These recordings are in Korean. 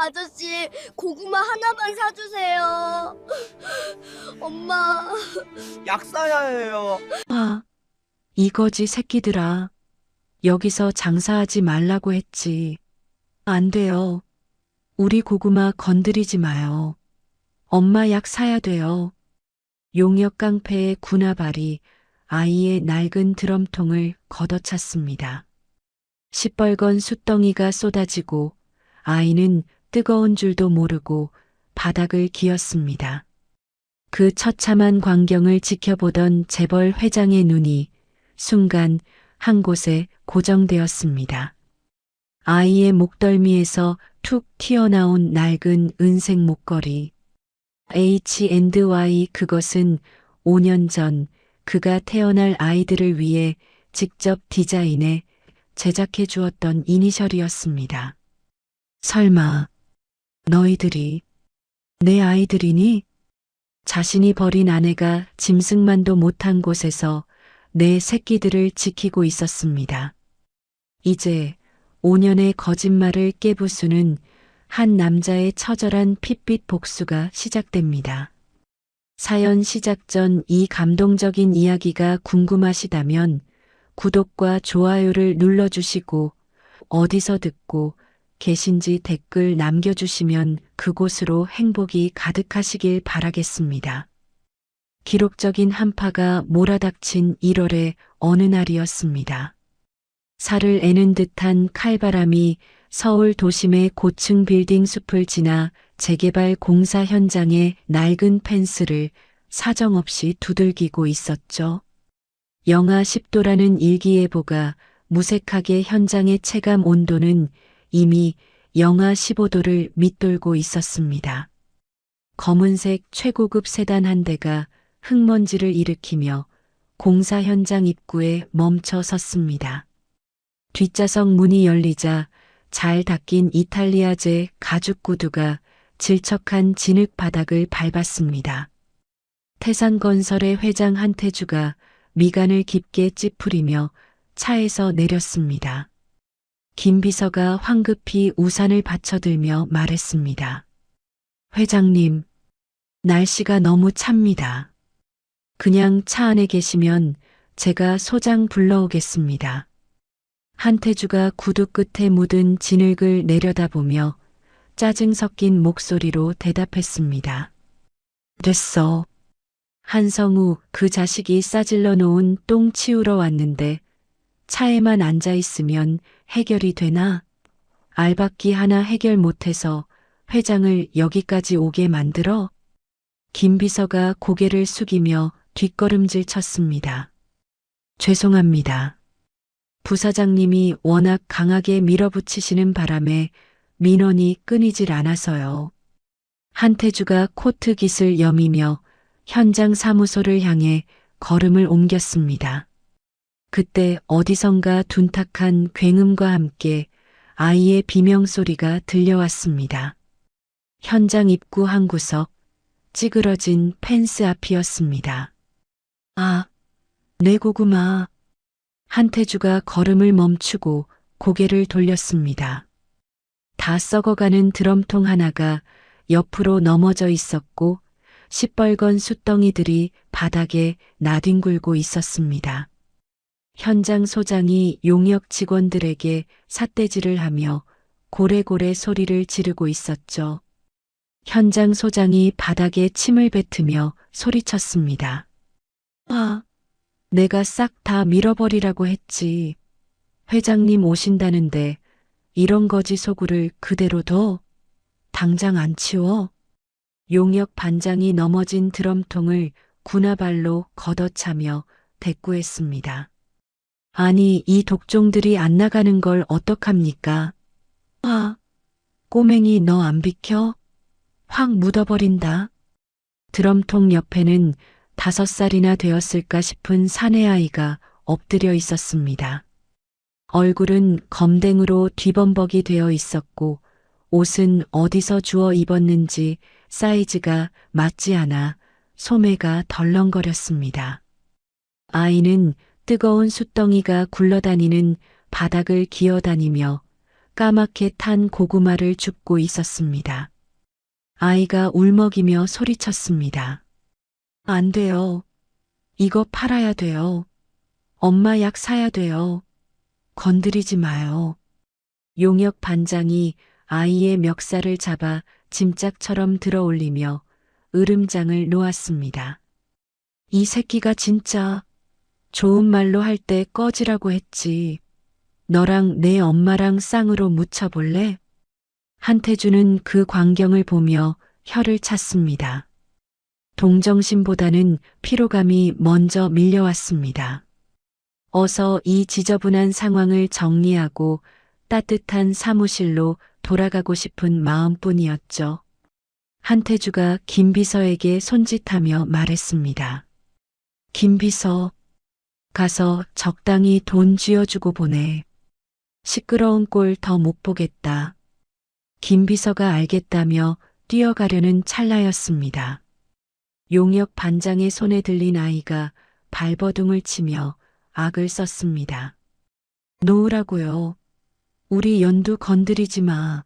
아저씨, 고구마 하나만 사주세요. 엄마. 약 사야 해요. 아, 이거지 새끼들아. 여기서 장사하지 말라고 했지. 안 돼요. 우리 고구마 건드리지 마요. 엄마 약 사야 돼요. 용역 깡패의 군화발이 아이의 낡은 드럼통을 걷어찼습니다. 시뻘건 숫덩이가 쏟아지고 아이는 뜨거운 줄도 모르고 바닥을 기었습니다. 그 처참한 광경을 지켜보던 재벌 회장의 눈이 순간 한 곳에 고정되었습니다. 아이의 목덜미에서 툭 튀어나온 낡은 은색 목걸이. H&Y, 그것은 5년 전 그가 태어날 아이들을 위해 직접 디자인해 제작해 주었던 이니셜이었습니다. 설마 너희들이 내 아이들이니? 자신이 버린 아내가 짐승만도 못한 곳에서 내 새끼들을 지키고 있었습니다. 이제 5년의 거짓말을 깨부수는 한 남자의 처절한 핏빛 복수가 시작됩니다. 사연 시작 전 이 감동적인 이야기가 궁금하시다면 구독과 좋아요를 눌러주시고 어디서 듣고 계신지 댓글 남겨주시면 그곳으로 행복이 가득하시길 바라겠습니다. 기록적인 한파가 몰아닥친 1월의 어느 날이었습니다. 살을 애는 듯한 칼바람이 서울 도심의 고층 빌딩 숲을 지나 재개발 공사 현장의 낡은 펜스를 사정없이 두들기고 있었죠. 영하 10도라는 일기예보가 무색하게 현장의 체감 온도는 이미 영하 15도를 밑돌고 있었습니다. 검은색 최고급 세단 한 대가 흙먼지를 일으키며 공사 현장 입구에 멈춰 섰습니다. 뒷좌석 문이 열리자 잘 닦인 이탈리아제 가죽 구두가 질척한 진흙 바닥을 밟았습니다. 태산건설의 회장 한태주가 미간을 깊게 찌푸리며 차에서 내렸습니다. 김 비서가 황급히 우산을 받쳐들며 말했습니다. 회장님, 날씨가 너무 찹니다. 그냥 차 안에 계시면 제가 소장 불러오겠습니다. 한태주가 구두 끝에 묻은 진흙을 내려다보며 짜증 섞인 목소리로 대답했습니다. 됐어. 한성우, 그 자식이 싸질러 놓은 똥 치우러 왔는데 차에만 앉아 있으면 해결이 되나? 알박기 하나 해결 못해서 회장을 여기까지 오게 만들어? 김 비서가 고개를 숙이며 뒷걸음질 쳤습니다. 죄송합니다. 부사장님이 워낙 강하게 밀어붙이시는 바람에 민원이 끊이질 않아서요. 한태주가 코트 깃을 여미며 현장 사무소를 향해 걸음을 옮겼습니다. 그때 어디선가 둔탁한 굉음과 함께 아이의 비명소리가 들려왔습니다. 현장 입구 한 구석, 찌그러진 펜스 앞이었습니다. 아, 내 고구마. 한태주가 걸음을 멈추고 고개를 돌렸습니다. 다 썩어가는 드럼통 하나가 옆으로 넘어져 있었고 시뻘건 숫덩이들이 바닥에 나뒹굴고 있었습니다. 현장 소장이 용역 직원들에게 삿대질을 하며 고래고래 소리를 지르고 있었죠. 현장 소장이 바닥에 침을 뱉으며 소리쳤습니다. 아, 내가 싹 다 밀어버리라고 했지. 회장님 오신다는데 이런 거지 소구를 그대로 둬? 당장 안 치워? 용역 반장이 넘어진 드럼통을 군화발로 걷어차며 대꾸했습니다. 아니, 이 독종들이 안 나가는 걸 어떡합니까? 아, 꼬맹이 너 안 비켜? 확 묻어버린다. 드럼통 옆에는 5살이나 되었을까 싶은 사내아이가 엎드려 있었습니다. 얼굴은 검댕으로 뒤범벅이 되어 있었고 옷은 어디서 주워 입었는지 사이즈가 맞지 않아 소매가 덜렁거렸습니다. 아이는 뜨거운 숫덩이가 굴러다니는 바닥을 기어다니며 까맣게 탄 고구마를 줍고 있었습니다. 아이가 울먹이며 소리쳤습니다. 안 돼요. 이거 팔아야 돼요. 엄마 약 사야 돼요. 건드리지 마요. 용역 반장이 아이의 멱살을 잡아 짐짝처럼 들어 올리며 으름장을 놓았습니다. 이 새끼가 진짜 좋은 말로 할 때 꺼지라고 했지. 너랑 내 엄마랑 쌍으로 묻혀볼래? 한태주는 그 광경을 보며 혀를 찼습니다. 동정심보다는 피로감이 먼저 밀려왔습니다. 어서 이 지저분한 상황을 정리하고 따뜻한 사무실로 돌아가고 싶은 마음뿐이었죠. 한태주가 김비서에게 손짓하며 말했습니다. 김비서, 가서 적당히 돈 쥐어주고 보내. 시끄러운 꼴 더 못 보겠다. 김비서가 알겠다며 뛰어가려는 찰나였습니다. 용역 반장의 손에 들린 아이가 발버둥을 치며 악을 썼습니다. 놓으라고요. 우리 연두 건드리지 마.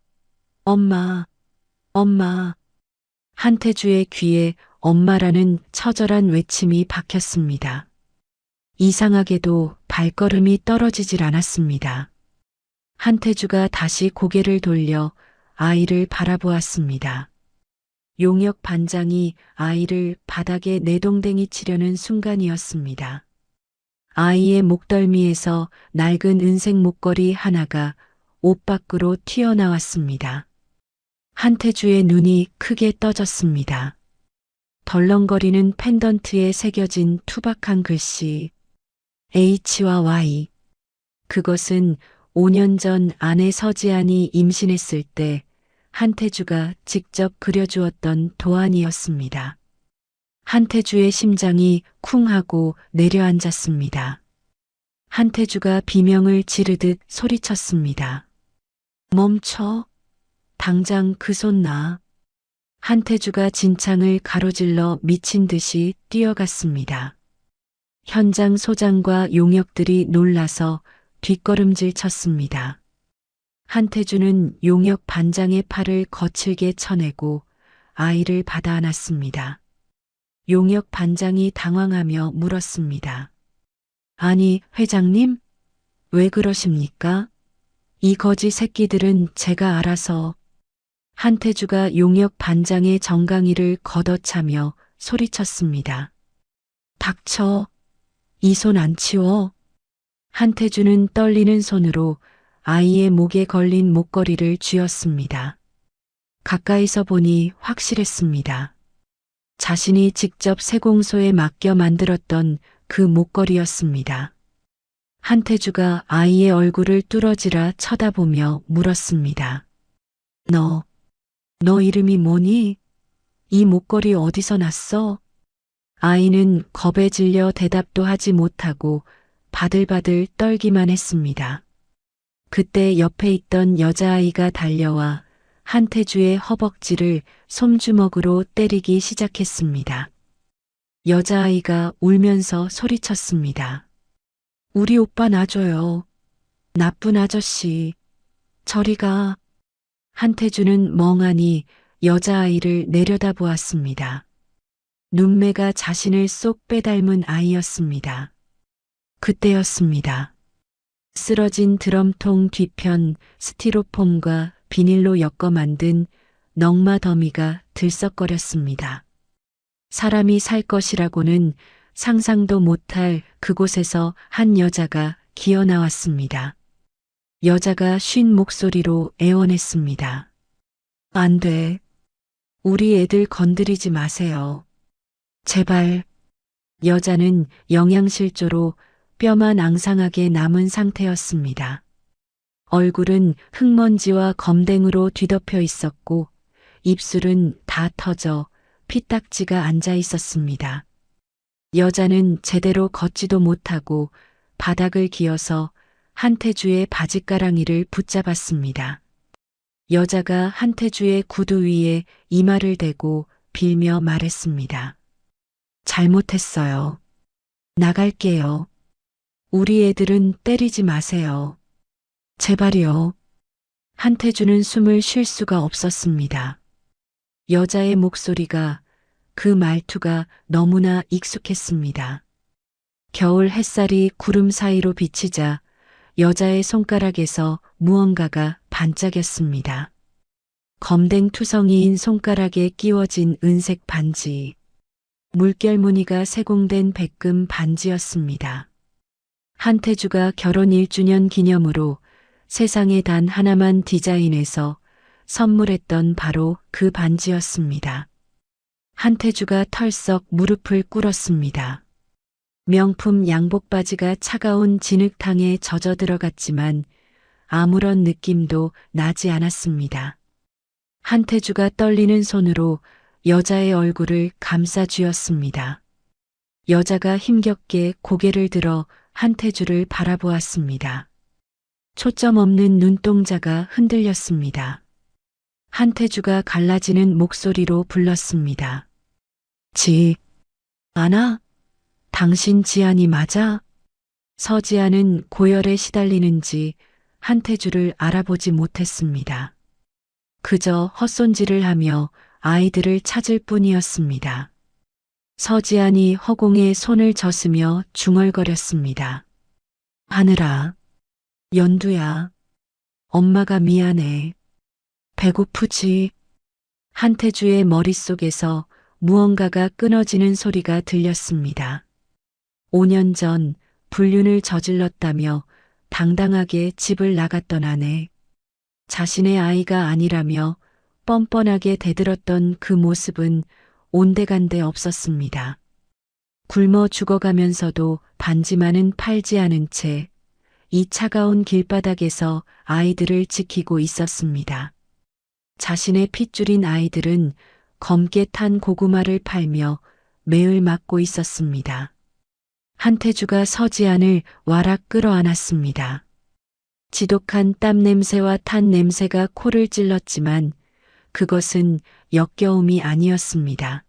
엄마, 엄마. 한태주의 귀에 엄마라는 처절한 외침이 박혔습니다. 이상하게도 발걸음이 떨어지질 않았습니다. 한태주가 다시 고개를 돌려 아이를 바라보았습니다. 용역 반장이 아이를 바닥에 내동댕이 치려는 순간이었습니다. 아이의 목덜미에서 낡은 은색 목걸이 하나가 옷 밖으로 튀어나왔습니다. 한태주의 눈이 크게 떠졌습니다. 덜렁거리는 펜던트에 새겨진 투박한 글씨 H와 Y. 그것은 5년 전 아내 서지안이 임신했을 때 한태주가 직접 그려주었던 도안이었습니다. 한태주의 심장이 쿵 하고 내려앉았습니다. 한태주가 비명을 지르듯 소리쳤습니다. 멈춰. 당장 그 손 놔. 한태주가 진창을 가로질러 미친 듯이 뛰어갔습니다. 현장 소장과 용역들이 놀라서 뒷걸음질 쳤습니다. 한태주는 용역 반장의 팔을 거칠게 쳐내고 아이를 받아 안았습니다. 용역 반장이 당황하며 물었습니다. 아니, 회장님? 왜 그러십니까? 이 거지 새끼들은 제가 알아서. 한태주가 용역 반장의 정강이를 걷어차며 소리쳤습니다. 닥쳐. 이 손 안 치워. 한태주는 떨리는 손으로 아이의 목에 걸린 목걸이를 쥐었습니다. 가까이서 보니 확실했습니다. 자신이 직접 세공소에 맡겨 만들었던 그 목걸이였습니다. 한태주가 아이의 얼굴을 뚫어지라 쳐다보며 물었습니다. 너 이름이 뭐니? 이 목걸이 어디서 났어? 아이는 겁에 질려 대답도 하지 못하고 바들바들 떨기만 했습니다. 그때 옆에 있던 여자아이가 달려와 한태주의 허벅지를 솜주먹으로 때리기 시작했습니다. 여자아이가 울면서 소리쳤습니다. 우리 오빠 놔줘요. 나쁜 아저씨. 저리 가. 한태주는 멍하니 여자아이를 내려다보았습니다. 눈매가 자신을 쏙 빼닮은 아이였습니다. 그때였습니다. 쓰러진 드럼통 뒤편 스티로폼과 비닐로 엮어 만든 넝마 더미가 들썩거렸습니다. 사람이 살 것이라고는 상상도 못할 그곳에서 한 여자가 기어 나왔습니다. 여자가 쉰 목소리로 애원했습니다. 안 돼. 우리 애들 건드리지 마세요. 제발. 여자는 영양실조로 뼈만 앙상하게 남은 상태였습니다. 얼굴은 흙먼지와 검댕으로 뒤덮여 있었고 입술은 다 터져 피딱지가 앉아 있었습니다. 여자는 제대로 걷지도 못하고 바닥을 기어서 한태주의 바지가랑이를 붙잡았습니다. 여자가 한태주의 구두 위에 이마를 대고 빌며 말했습니다. 잘못했어요. 나갈게요. 우리 애들은 때리지 마세요. 제발요. 한태주는 숨을 쉴 수가 없었습니다. 여자의 목소리가, 그 말투가 너무나 익숙했습니다. 겨울 햇살이 구름 사이로 비치자 여자의 손가락에서 무언가가 반짝였습니다. 검댕 투성이인 손가락에 끼워진 은색 반지. 물결 무늬가 세공된 백금 반지였습니다. 한태주가 결혼 1주년 기념으로 세상에 단 하나만 디자인해서 선물했던 바로 그 반지였습니다. 한태주가 털썩 무릎을 꿇었습니다. 명품 양복 바지가 차가운 진흙탕에 젖어 들어갔지만 아무런 느낌도 나지 않았습니다. 한태주가 떨리는 손으로 여자의 얼굴을 감싸 쥐었습니다. 여자가 힘겹게 고개를 들어 한태주를 바라보았습니다. 초점 없는 눈동자가 흔들렸습니다. 한태주가 갈라지는 목소리로 불렀습니다. 지안아? 당신 지안이 맞아? 서지안은 고열에 시달리는지 한태주를 알아보지 못했습니다. 그저 헛손질을 하며 아이들을 찾을 뿐이었습니다. 서지안이 허공에 손을 젓으며 중얼거렸습니다. 하늘아, 연두야, 엄마가 미안해. 배고프지? 한태주의 머릿속에서 무언가가 끊어지는 소리가 들렸습니다. 5년 전 불륜을 저질렀다며 당당하게 집을 나갔던 아내. 자신의 아이가 아니라며 뻔뻔하게 대들었던 그 모습은 온데간데 없었습니다. 굶어 죽어가면서도 반지만은 팔지 않은 채 이 차가운 길바닥에서 아이들을 지키고 있었습니다. 자신의 핏줄인 아이들은 검게 탄 고구마를 팔며 매을 맞고 있었습니다. 한태주가 서지안을 와락 끌어안았습니다. 지독한 땀 냄새와 탄 냄새가 코를 찔렀지만 그것은 역겨움이 아니었습니다.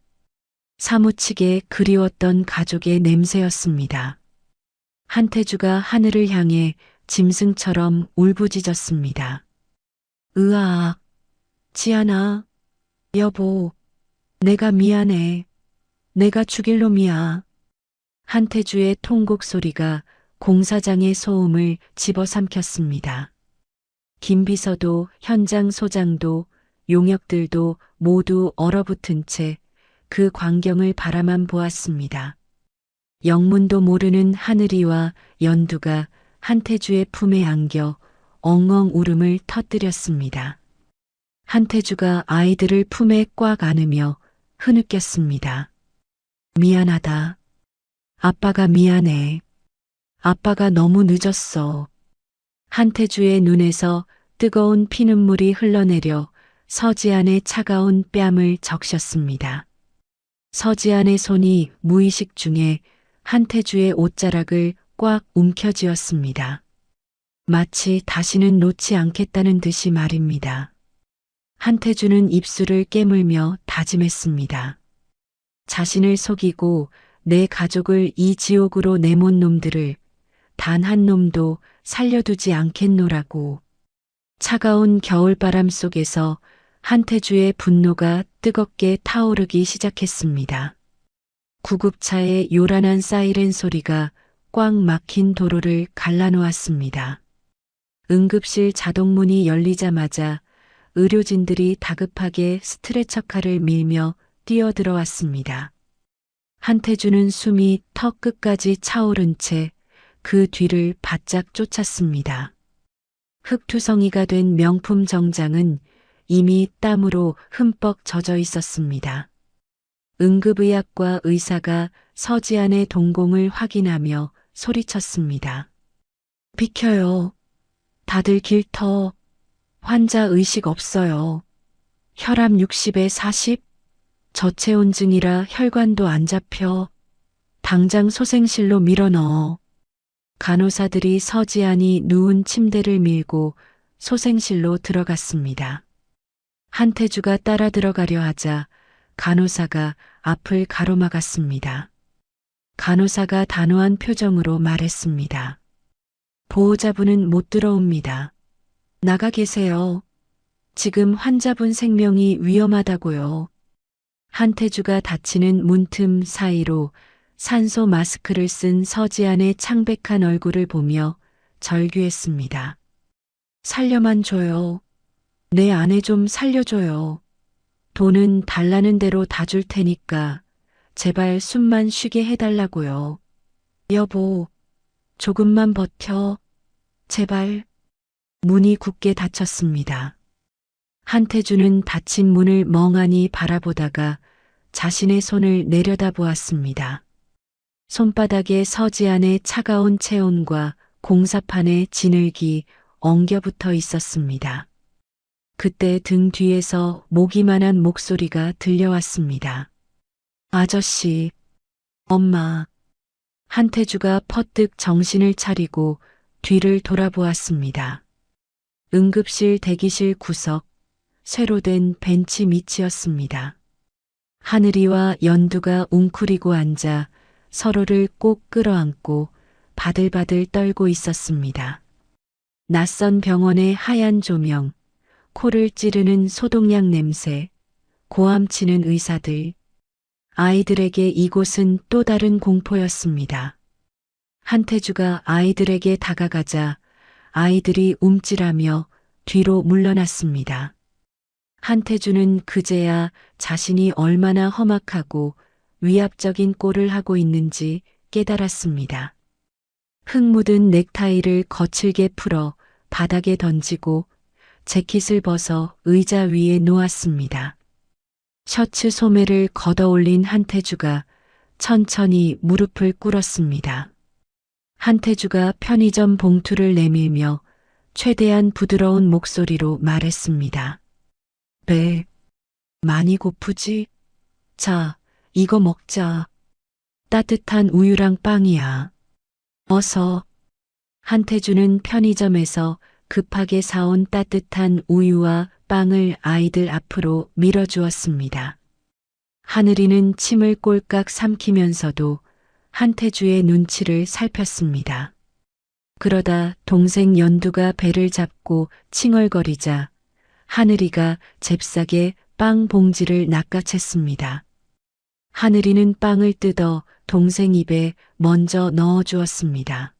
사무치게 그리웠던 가족의 냄새였습니다. 한태주가 하늘을 향해 짐승처럼 울부짖었습니다. 으악, 지안아, 여보, 내가 미안해. 내가 죽일 놈이야. 한태주의 통곡 소리가 공사장의 소음을 집어삼켰습니다. 김비서도 현장 소장도 용역들도 모두 얼어붙은 채 그 광경을 바라만 보았습니다. 영문도 모르는 하늘이와 연두가 한태주의 품에 안겨 엉엉 울음을 터뜨렸습니다. 한태주가 아이들을 품에 꽉 안으며 흐느꼈습니다. 미안하다. 아빠가 미안해. 아빠가 너무 늦었어. 한태주의 눈에서 뜨거운 피눈물이 흘러내려 서지안의 차가운 뺨을 적셨습니다. 서지안의 손이 무의식 중에 한태주의 옷자락을 꽉 움켜쥐었습니다. 마치 다시는 놓지 않겠다는 듯이 말입니다. 한태주는 입술을 깨물며 다짐했습니다. 자신을 속이고 내 가족을 이 지옥으로 내몬 놈들을 단 한 놈도 살려두지 않겠노라고. 차가운 겨울바람 속에서 한태주의 분노가 뜨겁게 타오르기 시작했습니다. 구급차의 요란한 사이렌 소리가 꽉 막힌 도로를 갈라놓았습니다. 응급실 자동문이 열리자마자 의료진들이 다급하게 스트레처카를 밀며 뛰어들어왔습니다. 한태주는 숨이 턱 끝까지 차오른 채 그 뒤를 바짝 쫓았습니다. 흙투성이가 된 명품 정장은 이미 땀으로 흠뻑 젖어 있었습니다. 응급의학과 의사가 서지안의 동공을 확인하며 소리쳤습니다. 비켜요. 다들 길터. 환자 의식 없어요. 혈압 60에 40? 저체온증이라 혈관도 안 잡혀. 당장 소생실로 밀어넣어. 간호사들이 서지안이 누운 침대를 밀고 소생실로 들어갔습니다. 한태주가 따라 들어가려 하자 간호사가 앞을 가로막았습니다. 간호사가 단호한 표정으로 말했습니다. 보호자분은 못 들어옵니다. 나가 계세요. 지금 환자분 생명이 위험하다고요. 한태주가 닫히는 문틈 사이로 산소 마스크를 쓴 서지안의 창백한 얼굴을 보며 절규했습니다. 살려만 줘요. 내 아내 좀 살려줘요. 돈은 달라는 대로 다 줄 테니까 제발 숨만 쉬게 해달라고요. 여보, 조금만 버텨. 제발. 문이 굳게 닫혔습니다. 한태주는 닫힌 문을 멍하니 바라보다가 자신의 손을 내려다보았습니다. 손바닥에 서지안의 차가운 체온과 공사판의 진흙이 엉겨붙어 있었습니다. 그때 등 뒤에서 모기만한 목소리가 들려왔습니다. 아저씨, 엄마. 한태주가 퍼뜩 정신을 차리고 뒤를 돌아보았습니다. 응급실 대기실 구석, 쇠로 된 벤치 밑이었습니다. 하늘이와 연두가 웅크리고 앉아 서로를 꼭 끌어안고 바들바들 떨고 있었습니다. 낯선 병원의 하얀 조명, 코를 찌르는 소독약 냄새, 고함치는 의사들. 아이들에게 이곳은 또 다른 공포였습니다. 한태주가 아이들에게 다가가자 아이들이 움찔하며 뒤로 물러났습니다. 한태주는 그제야 자신이 얼마나 험악하고 위압적인 꼴을 하고 있는지 깨달았습니다. 흙 묻은 넥타이를 거칠게 풀어 바닥에 던지고 재킷을 벗어 의자 위에 놓았습니다. 셔츠 소매를 걷어올린 한태주가 천천히 무릎을 꿇었습니다. 한태주가 편의점 봉투를 내밀며 최대한 부드러운 목소리로 말했습니다. 배, 많이 고프지? 자, 이거 먹자. 따뜻한 우유랑 빵이야. 어서. 한태주는 편의점에서 급하게 사온 따뜻한 우유와 빵을 아이들 앞으로 밀어주었습니다. 하늘이는 침을 꼴깍 삼키면서도 한태주의 눈치를 살폈습니다. 그러다 동생 연두가 배를 잡고 칭얼거리자 하늘이가 잽싸게 빵 봉지를 낚아챘습니다. 하늘이는 빵을 뜯어 동생 입에 먼저 넣어주었습니다.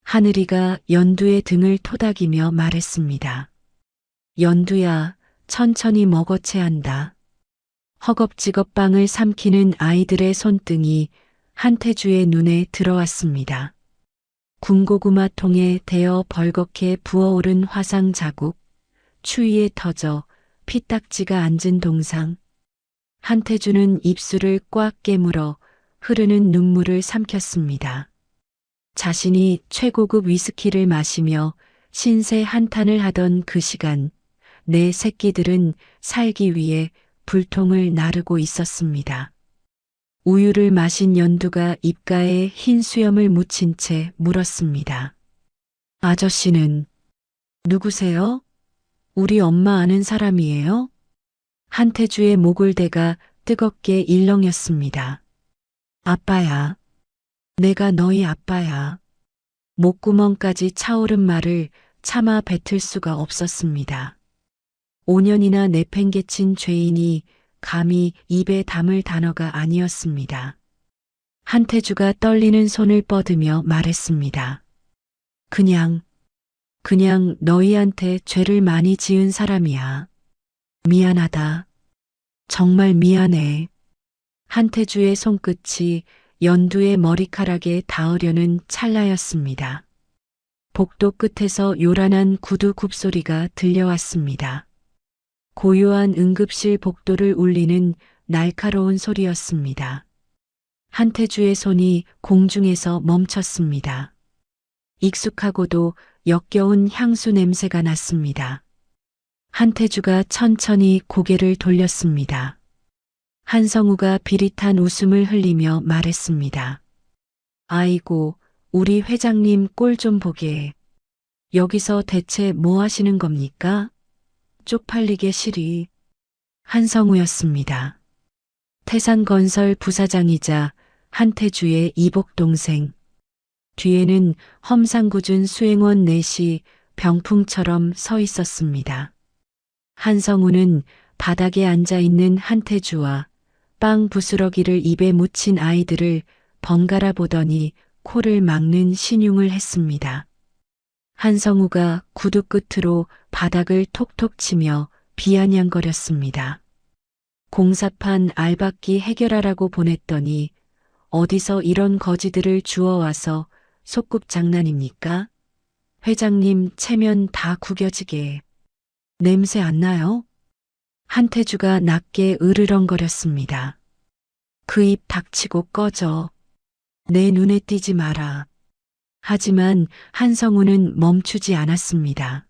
하늘이가 연두의 등을 토닥이며 말했습니다. 연두야, 천천히 먹어채 한다. 허겁지겁 빵을 삼키는 아이들의 손등이 한태주의 눈에 들어왔습니다. 군고구마 통에 데어 벌겋게 부어오른 화상 자국, 추위에 터져 피딱지가 앉은 동상. 한태주는 입술을 꽉 깨물어 흐르는 눈물을 삼켰습니다. 자신이 최고급 위스키를 마시며 신세 한탄을 하던 그 시간, 내 새끼들은 살기 위해 불통을 나르고 있었습니다. 우유를 마신 연두가 입가에 흰 수염을 묻힌 채 물었습니다. 아저씨는 누구세요? 우리 엄마 아는 사람이에요? 한태주의 목을 대가 뜨겁게 일렁였습니다. 아빠야. 내가 너희 아빠야. 목구멍까지 차오른 말을 차마 뱉을 수가 없었습니다. 5년이나 내팽개친 죄인이 감히 입에 담을 단어가 아니었습니다. 한태주가 떨리는 손을 뻗으며 말했습니다. 그냥 너희한테 죄를 많이 지은 사람이야. 미안하다. 정말 미안해. 한태주의 손끝이 연두의 머리카락에 닿으려는 찰나였습니다. 복도 끝에서 요란한 구두 굽소리가 들려왔습니다. 고요한 응급실 복도를 울리는 날카로운 소리였습니다. 한태주의 손이 공중에서 멈췄습니다. 익숙하고도 역겨운 향수 냄새가 났습니다. 한태주가 천천히 고개를 돌렸습니다. 한성우가 비릿한 웃음을 흘리며 말했습니다. 아이고, 우리 회장님 꼴 좀 보게. 여기서 대체 뭐 하시는 겁니까? 쪽팔리게 시리. 한성우였습니다. 태산건설 부사장이자 한태주의 이복 동생. 뒤에는 험상궂은 수행원 넷이 병풍처럼 서 있었습니다. 한성우는 바닥에 앉아 있는 한태주와 빵 부스러기를 입에 묻힌 아이들을 번갈아 보더니 코를 막는 신용을 했습니다. 한성우가 구두 끝으로 바닥을 톡톡 치며 비아냥거렸습니다. 공사판 알박기 해결하라고 보냈더니 어디서 이런 거지들을 주워와서 소꿉장난입니까? 회장님 체면 다 구겨지게. 냄새 안 나요? 한태주가 낮게 으르렁거렸습니다. 그 입 닥치고 꺼져. 내 눈에 띄지 마라. 하지만 한성우는 멈추지 않았습니다.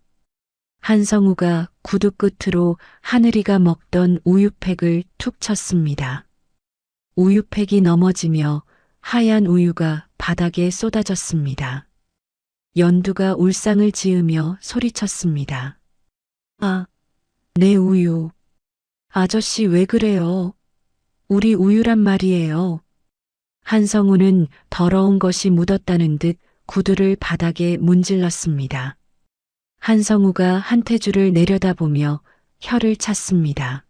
한성우가 구두 끝으로 하늘이가 먹던 우유팩을 툭 쳤습니다. 우유팩이 넘어지며 하얀 우유가 바닥에 쏟아졌습니다. 연두가 울상을 지으며 소리쳤습니다. 아, 내 우유. 아저씨 왜 그래요? 우리 우유란 말이에요. 한성우는 더러운 것이 묻었다는 듯 구두를 바닥에 문질렀습니다. 한성우가 한태주를 내려다보며 혀를 찼습니다.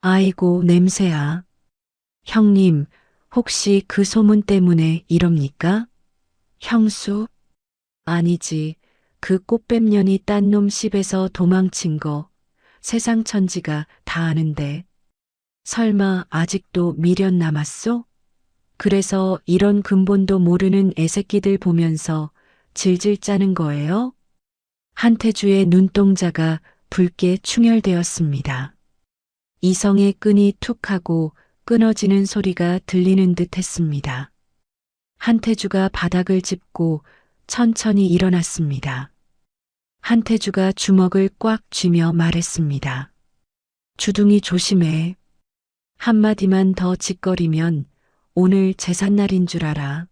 아이고 냄새야. 형님, 혹시 그 소문 때문에 이럽니까? 형수? 아니지. 그 꽃뱀년이 딴 놈 씹에서 도망친 거 세상 천지가 다 아는데. 설마 아직도 미련 남았소? 그래서 이런 근본도 모르는 애새끼들 보면서 질질 짜는 거예요? 한태주의 눈동자가 붉게 충혈되었습니다. 이성의 끈이 툭 하고 끊어지는 소리가 들리는 듯 했습니다. 한태주가 바닥을 짚고 천천히 일어났습니다. 한태주가 주먹을 꽉 쥐며 말했습니다. 주둥이 조심해. 한마디만 더 짓거리면 오늘 제삿날인 줄 알아.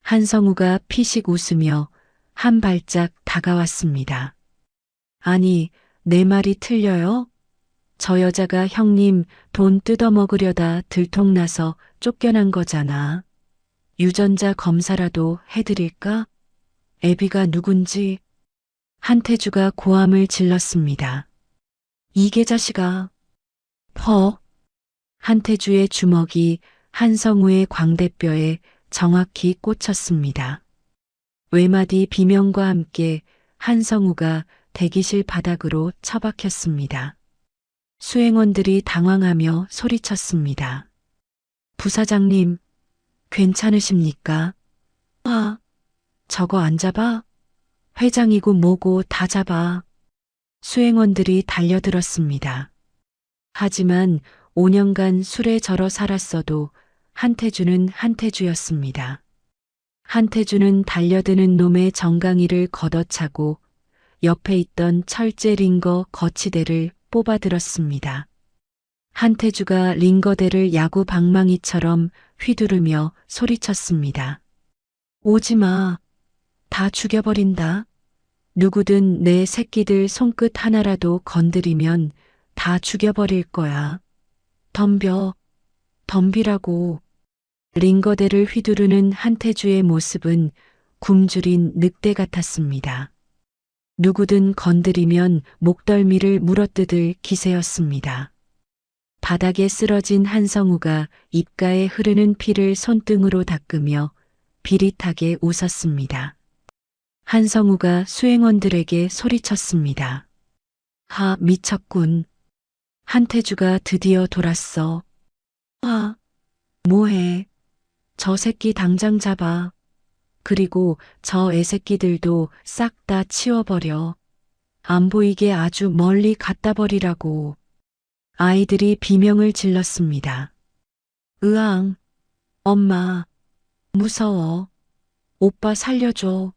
한성우가 피식 웃으며 한 발짝 다가왔습니다. 아니, 내 말이 틀려요? 저 여자가 형님 돈 뜯어먹으려다 들통나서 쫓겨난 거잖아. 유전자 검사라도 해드릴까? 애비가 누군지. 한태주가 고함을 질렀습니다. 이게 자식아. 퍼. 한태주의 주먹이 한성우의 광대뼈에 정확히 꽂혔습니다. 외마디 비명과 함께 한성우가 대기실 바닥으로 처박혔습니다. 수행원들이 당황하며 소리쳤습니다. 부사장님, 괜찮으십니까? 아, 저거 안 잡아? 회장이고 뭐고 다 잡아. 수행원들이 달려들었습니다. 하지만 5년간 술에 절어 살았어도 한태주는 한태주였습니다. 한태주는 달려드는 놈의 정강이를 걷어차고 옆에 있던 철제 링거 거치대를 뽑아들었습니다. 한태주가 링거대를 야구 방망이처럼 휘두르며 소리쳤습니다. 오지마. 다 죽여버린다. 누구든 내 새끼들 손끝 하나라도 건드리면 다 죽여버릴 거야. 덤벼. 덤비라고. 링거대를 휘두르는 한태주의 모습은 굶주린 늑대 같았습니다. 누구든 건드리면 목덜미를 물어뜯을 기세였습니다. 바닥에 쓰러진 한성우가 입가에 흐르는 피를 손등으로 닦으며 비릿하게 웃었습니다. 한성우가 수행원들에게 소리쳤습니다. 하, 미쳤군. 한태주가 드디어 돌았어. 아, 뭐해. 저 새끼 당장 잡아. 그리고 저 애새끼들도 싹 다 치워버려. 안 보이게 아주 멀리 갖다 버리라고. 아이들이 비명을 질렀습니다. 으앙, 엄마, 무서워. 오빠 살려줘.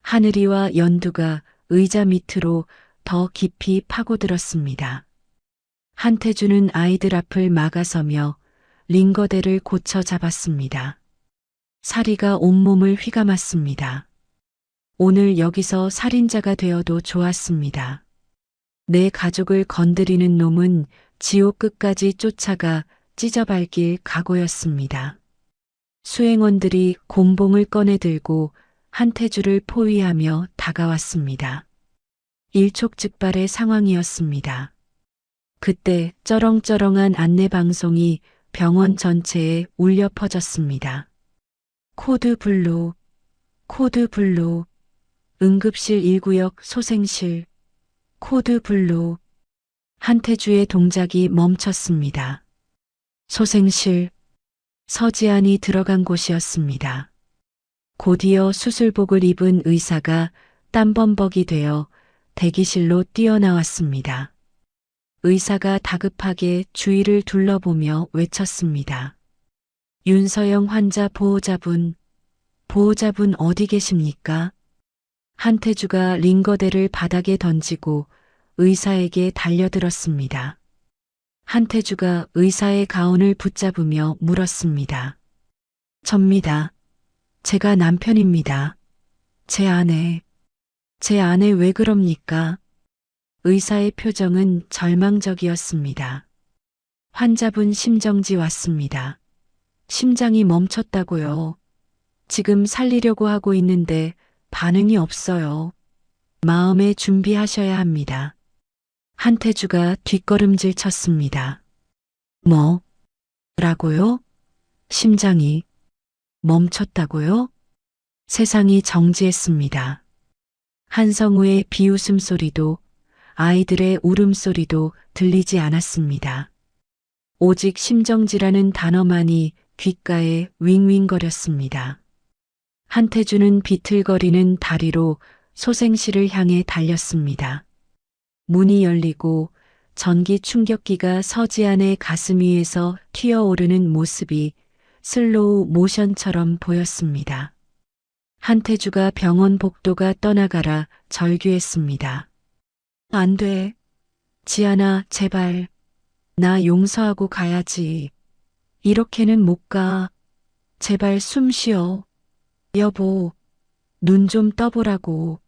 하늘이와 연두가 의자 밑으로 더 깊이 파고들었습니다. 한태주는 아이들 앞을 막아서며 링거대를 고쳐 잡았습니다. 사리가 온몸을 휘감았습니다. 오늘 여기서 살인자가 되어도 좋았습니다. 내 가족을 건드리는 놈은 지옥 끝까지 쫓아가 찢어밟길 각오였습니다. 수행원들이 곤봉을 꺼내 들고 한태주를 포위하며 다가왔습니다. 일촉즉발의 상황이었습니다. 그때 쩌렁쩌렁한 안내방송이 병원 전체에 울려 퍼졌습니다. 코드 블루, 코드 블루, 응급실 1구역 소생실, 코드 블루. 한태주의 동작이 멈췄습니다. 소생실, 서지안이 들어간 곳이었습니다. 곧이어 수술복을 입은 의사가 땀범벅이 되어 대기실로 뛰어나왔습니다. 의사가 다급하게 주위를 둘러보며 외쳤습니다. 윤서영 환자 보호자분 어디 계십니까? 한태주가 링거대를 바닥에 던지고 의사에게 달려들었습니다. 한태주가 의사의 가운을 붙잡으며 물었습니다. 접니다. 제가 남편입니다. 제 아내 왜 그럽니까? 의사의 표정은 절망적이었습니다. 환자분 심정지 왔습니다. 심장이 멈췄다고요. 지금 살리려고 하고 있는데 반응이 없어요. 마음에 준비하셔야 합니다. 한태주가 뒷걸음질 쳤습니다. 뭐라고요? 심장이 멈췄다고요? 세상이 정지했습니다. 한성우의 비웃음 소리도 아이들의 울음소리도 들리지 않았습니다. 오직 심정지라는 단어만이 귓가에 윙윙거렸습니다. 한태주는 비틀거리는 다리로 소생실을 향해 달렸습니다. 문이 열리고 전기 충격기가 서지안의 가슴 위에서 튀어오르는 모습이 슬로우 모션처럼 보였습니다. 한태주가 병원 복도가 떠나가라 절규했습니다. 안 돼. 지안아, 제발. 나 용서하고 가야지. 이렇게는 못 가. 제발 숨 쉬어. 여보, 눈 좀 떠보라고.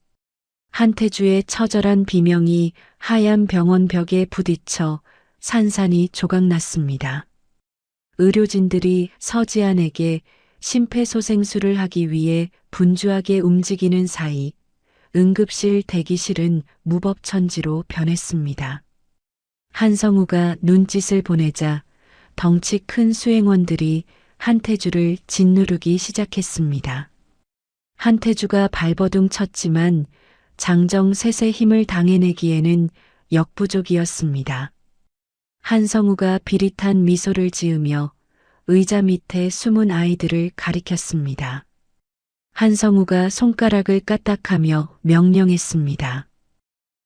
한태주의 처절한 비명이 하얀 병원 벽에 부딪혀 산산이 조각났습니다. 의료진들이 서지안에게 심폐소생술을 하기 위해 분주하게 움직이는 사이 응급실 대기실은 무법천지로 변했습니다. 한성우가 눈짓을 보내자 덩치 큰 수행원들이 한태주를 짓누르기 시작했습니다. 한태주가 발버둥 쳤지만 장정 셋의 힘을 당해내기에는 역부족이었습니다. 한성우가 비릿한 미소를 지으며 의자 밑에 숨은 아이들을 가리켰습니다. 한성우가 손가락을 까딱하며 명령했습니다.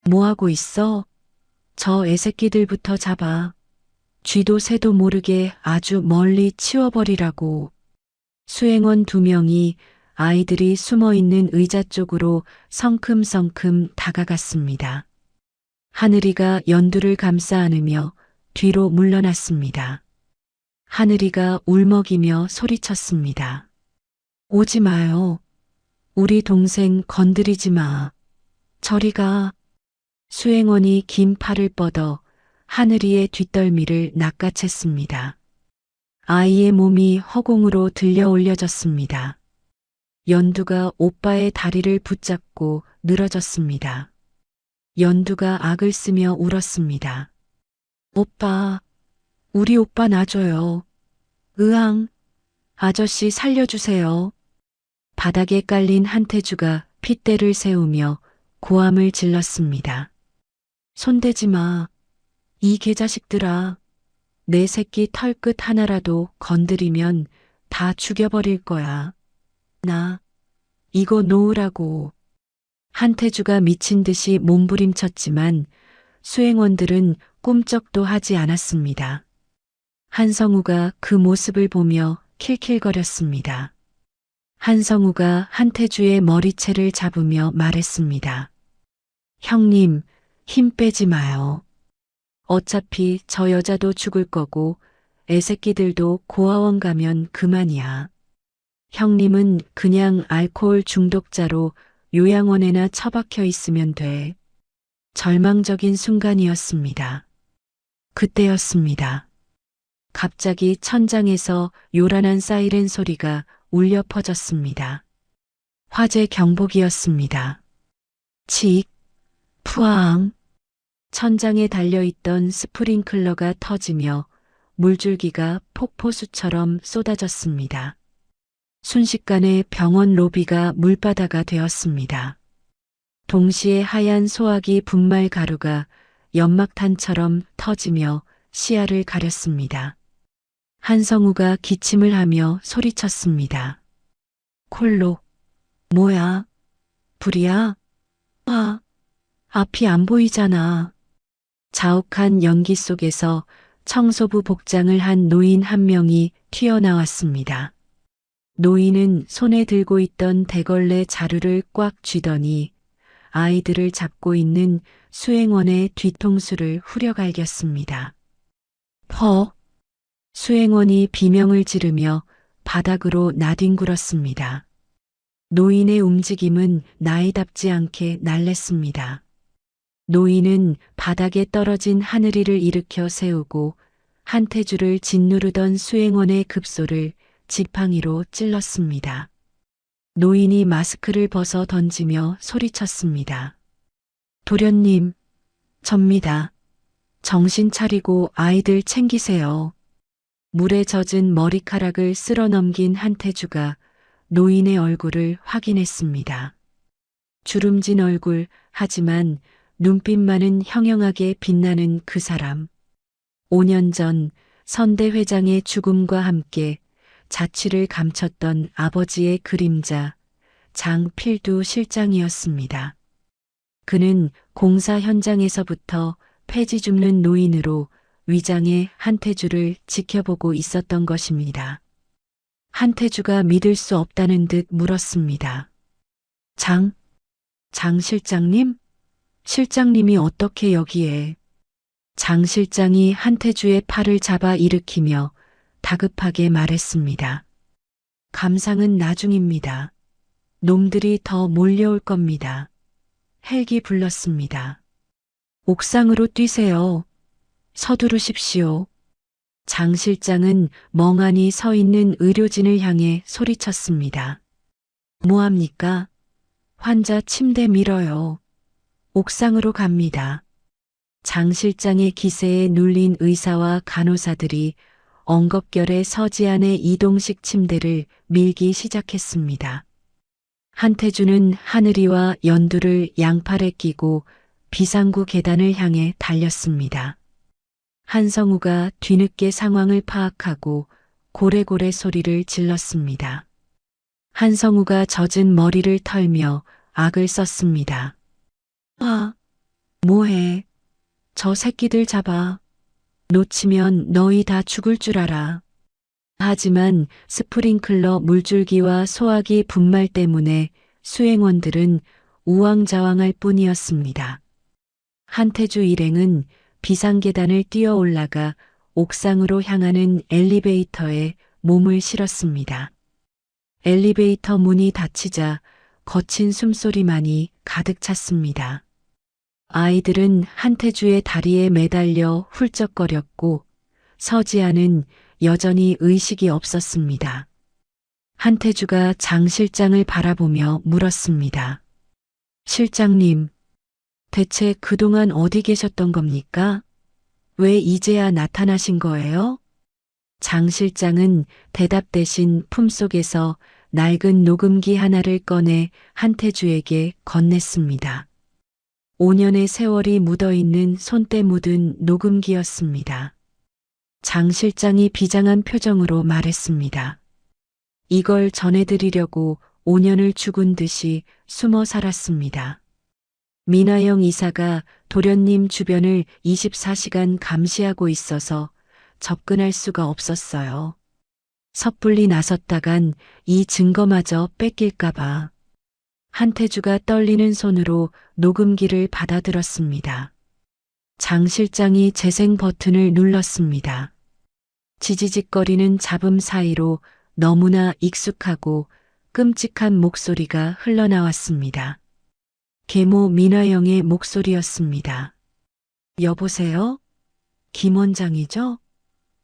뭐하고 있어? 저 애새끼들부터 잡아. 쥐도 새도 모르게 아주 멀리 치워버리라고. 수행원 2명이 아이들이 숨어있는 의자 쪽으로 성큼성큼 다가갔습니다. 하늘이가 연두를 감싸 안으며 뒤로 물러났습니다. 하늘이가 울먹이며 소리쳤습니다. 오지 마요. 우리 동생 건드리지 마. 저리 가. 수행원이 긴 팔을 뻗어 하늘이의 뒷덜미를 낚아챘습니다. 아이의 몸이 허공으로 들려 올려졌습니다. 연두가 오빠의 다리를 붙잡고 늘어졌습니다. 연두가 악을 쓰며 울었습니다. 오빠, 우리 오빠 놔줘요. 으앙, 아저씨 살려주세요. 바닥에 깔린 한태주가 핏대를 세우며 고함을 질렀습니다. 손대지 마. 이 개자식들아. 내 새끼 털끝 하나라도 건드리면 다 죽여버릴 거야. 나 이거 놓으라고. 한태주가 미친 듯이 몸부림쳤지만 수행원들은 꿈쩍도 하지 않았습니다. 한성우가 그 모습을 보며 킬킬거렸습니다. 한성우가 한태주의 머리채를 잡으며 말했습니다. 형님, 힘 빼지 마요. 어차피 저 여자도 죽을 거고 애새끼들도 고아원 가면 그만이야. 형님은 그냥 알코올 중독자로 요양원에나 처박혀 있으면 돼. 절망적인 순간이었습니다. 그때였습니다. 갑자기 천장에서 요란한 사이렌 소리가 울려 퍼졌습니다. 화재 경보기였습니다. 칙, 푸앙. 천장에 달려있던 스프링클러가 터지며 물줄기가 폭포수처럼 쏟아졌습니다. 순식간에 병원 로비가 물바다가 되었습니다. 동시에 하얀 소화기 분말 가루가 연막탄처럼 터지며 시야를 가렸습니다. 한성우가 기침을 하며 소리쳤습니다. 콜로, 뭐야? 불이야? 아, 앞이 안 보이잖아. 자욱한 연기 속에서 청소부 복장을 한 노인 한 명이 튀어나왔습니다. 노인은 손에 들고 있던 대걸레 자루를 꽉 쥐더니 아이들을 잡고 있는 수행원의 뒤통수를 후려갈겼습니다. 퍽! 수행원이 비명을 지르며 바닥으로 나뒹굴었습니다. 노인의 움직임은 나이답지 않게 날랬습니다. 노인은 바닥에 떨어진 하늘이를 일으켜 세우고 한태주를 짓누르던 수행원의 급소를 지팡이로 찔렀습니다. 노인이 마스크를 벗어 던지며 소리쳤습니다. 도련님, 접니다. 정신 차리고 아이들 챙기세요. 물에 젖은 머리카락을 쓸어 넘긴 한태주가 노인의 얼굴을 확인했습니다. 주름진 얼굴, 하지만 눈빛만은 형형하게 빛나는 그 사람. 5년 전 선대 회장의 죽음과 함께 자취를 감췄던 아버지의 그림자, 장필두 실장이었습니다. 그는 공사 현장에서부터 폐지 줍는 노인으로 위장의 한태주를 지켜보고 있었던 것입니다. 한태주가 믿을 수 없다는 듯 물었습니다. 장 실장님? 실장님이 어떻게 여기에? 장 실장이 한태주의 팔을 잡아 일으키며 다급하게 말했습니다. 감상은 나중입니다. 놈들이 더 몰려올 겁니다. 헬기 불렀습니다. 옥상으로 뛰세요. 서두르십시오. 장 실장은 멍하니 서 있는 의료진을 향해 소리쳤습니다. 뭐합니까? 환자 침대 밀어요. 옥상으로 갑니다. 장 실장의 기세에 눌린 의사와 간호사들이 엉겁결에 서지안의 이동식 침대를 밀기 시작했습니다. 한태주는 하늘이와 연두를 양팔에 끼고 비상구 계단을 향해 달렸습니다. 한성우가 뒤늦게 상황을 파악하고 고래고래 소리를 질렀습니다. 한성우가 젖은 머리를 털며 악을 썼습니다. 아, 뭐해? 저 새끼들 잡아. 놓치면 너희 다 죽을 줄 알아. 하지만 스프링클러 물줄기와 소화기 분말 때문에 수행원들은 우왕좌왕할 뿐이었습니다. 한태주 일행은 비상계단을 뛰어 올라가 옥상으로 향하는 엘리베이터에 몸을 실었습니다. 엘리베이터 문이 닫히자 거친 숨소리만이 가득 찼습니다. 아이들은 한태주의 다리에 매달려 훌쩍거렸고 서지아는 여전히 의식이 없었습니다. 한태주가 장 실장을 바라보며 물었습니다. 실장님, 대체 그동안 어디 계셨던 겁니까? 왜 이제야 나타나신 거예요? 장 실장은 대답 대신 품속에서 낡은 녹음기 하나를 꺼내 한태주에게 건넸습니다. 5년의 세월이 묻어있는 손때 묻은 녹음기였습니다. 장 실장이 비장한 표정으로 말했습니다. 이걸 전해드리려고 5년을 죽은 듯이 숨어 살았습니다. 민화영 이사가 도련님 주변을 24시간 감시하고 있어서 접근할 수가 없었어요. 섣불리 나섰다간 이 증거마저 뺏길까봐. 한태주가 떨리는 손으로 녹음기를 받아들었습니다. 장 실장이 재생 버튼을 눌렀습니다. 지지직거리는 잡음 사이로 너무나 익숙하고 끔찍한 목소리가 흘러나왔습니다. 계모 민화영의 목소리였습니다. 여보세요? 김 원장이죠?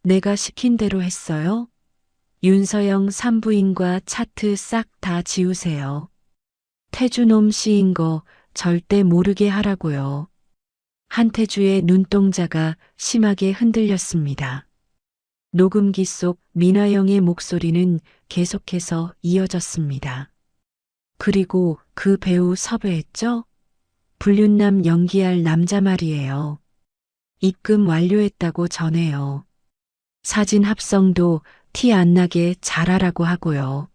내가 시킨 대로 했어요? 윤서영 산부인과 차트 싹 다 지우세요. 태주놈 씨인 거 절대 모르게 하라고요. 한태주의 눈동자가 심하게 흔들렸습니다. 녹음기 속 민화영의 목소리는 계속해서 이어졌습니다. 그리고 그 배우 섭외했죠? 불륜남 연기할 남자 말이에요. 입금 완료했다고 전해요. 사진 합성도 티 안 나게 잘하라고 하고요.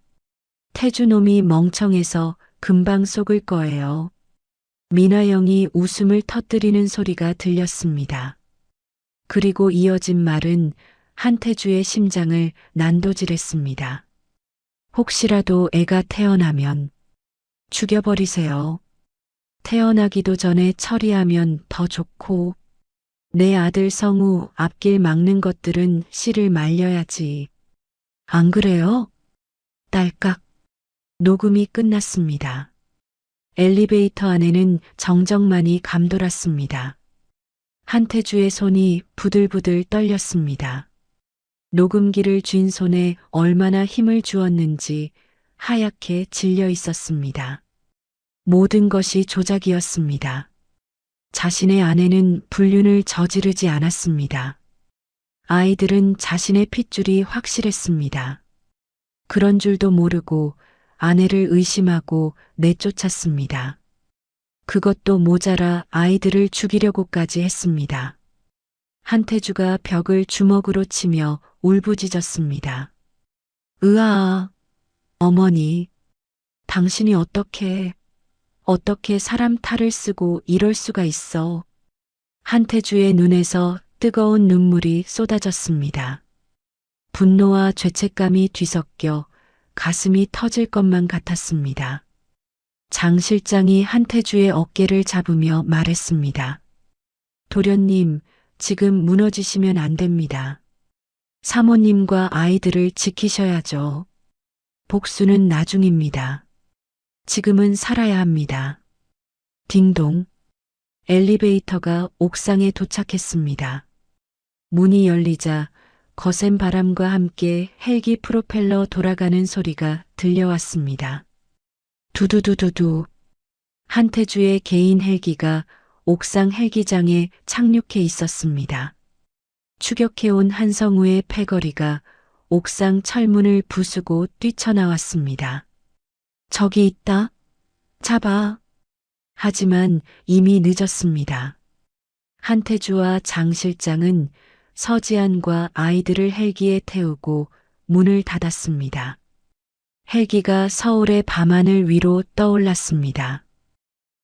태주놈이 멍청해서 금방 속을 거예요. 민화영이 웃음을 터뜨리는 소리가 들렸습니다. 그리고 이어진 말은 한태주의 심장을 난도질했습니다. 혹시라도 애가 태어나면 죽여버리세요. 태어나기도 전에 처리하면 더 좋고, 내 아들 성우 앞길 막는 것들은 씨를 말려야지. 안 그래요? 딸깍. 녹음이 끝났습니다. 엘리베이터 안에는 정적만이 감돌았습니다. 한태주의 손이 부들부들 떨렸습니다. 녹음기를 쥔 손에 얼마나 힘을 주었는지 하얗게 질려 있었습니다. 모든 것이 조작이었습니다. 자신의 아내는 불륜을 저지르지 않았습니다. 아이들은 자신의 핏줄이 확실했습니다. 그런 줄도 모르고 아내를 의심하고 내쫓았습니다. 그것도 모자라 아이들을 죽이려고까지 했습니다. 한태주가 벽을 주먹으로 치며 울부짖었습니다. 으아, 어머니, 당신이 어떻게 사람 탈을 쓰고 이럴 수가 있어. 한태주의 눈에서 뜨거운 눈물이 쏟아졌습니다. 분노와 죄책감이 뒤섞여 가슴이 터질 것만 같았습니다. 장 실장이 한태주의 어깨를 잡으며 말했습니다. 도련님, 지금 무너지시면 안 됩니다. 사모님과 아이들을 지키셔야죠. 복수는 나중입니다. 지금은 살아야 합니다. 딩동. 엘리베이터가 옥상에 도착했습니다. 문이 열리자 거센 바람과 함께 헬기 프로펠러 돌아가는 소리가 들려왔습니다. 두두두두두. 한태주의 개인 헬기가 옥상 헬기장에 착륙해 있었습니다. 추격해온 한성우의 패거리가 옥상 철문을 부수고 뛰쳐나왔습니다. 저기 있다. 잡아. 하지만 이미 늦었습니다. 한태주와 장 실장은 서지안과 아이들을 헬기에 태우고 문을 닫았습니다. 헬기가 서울의 밤하늘 위로 떠올랐습니다.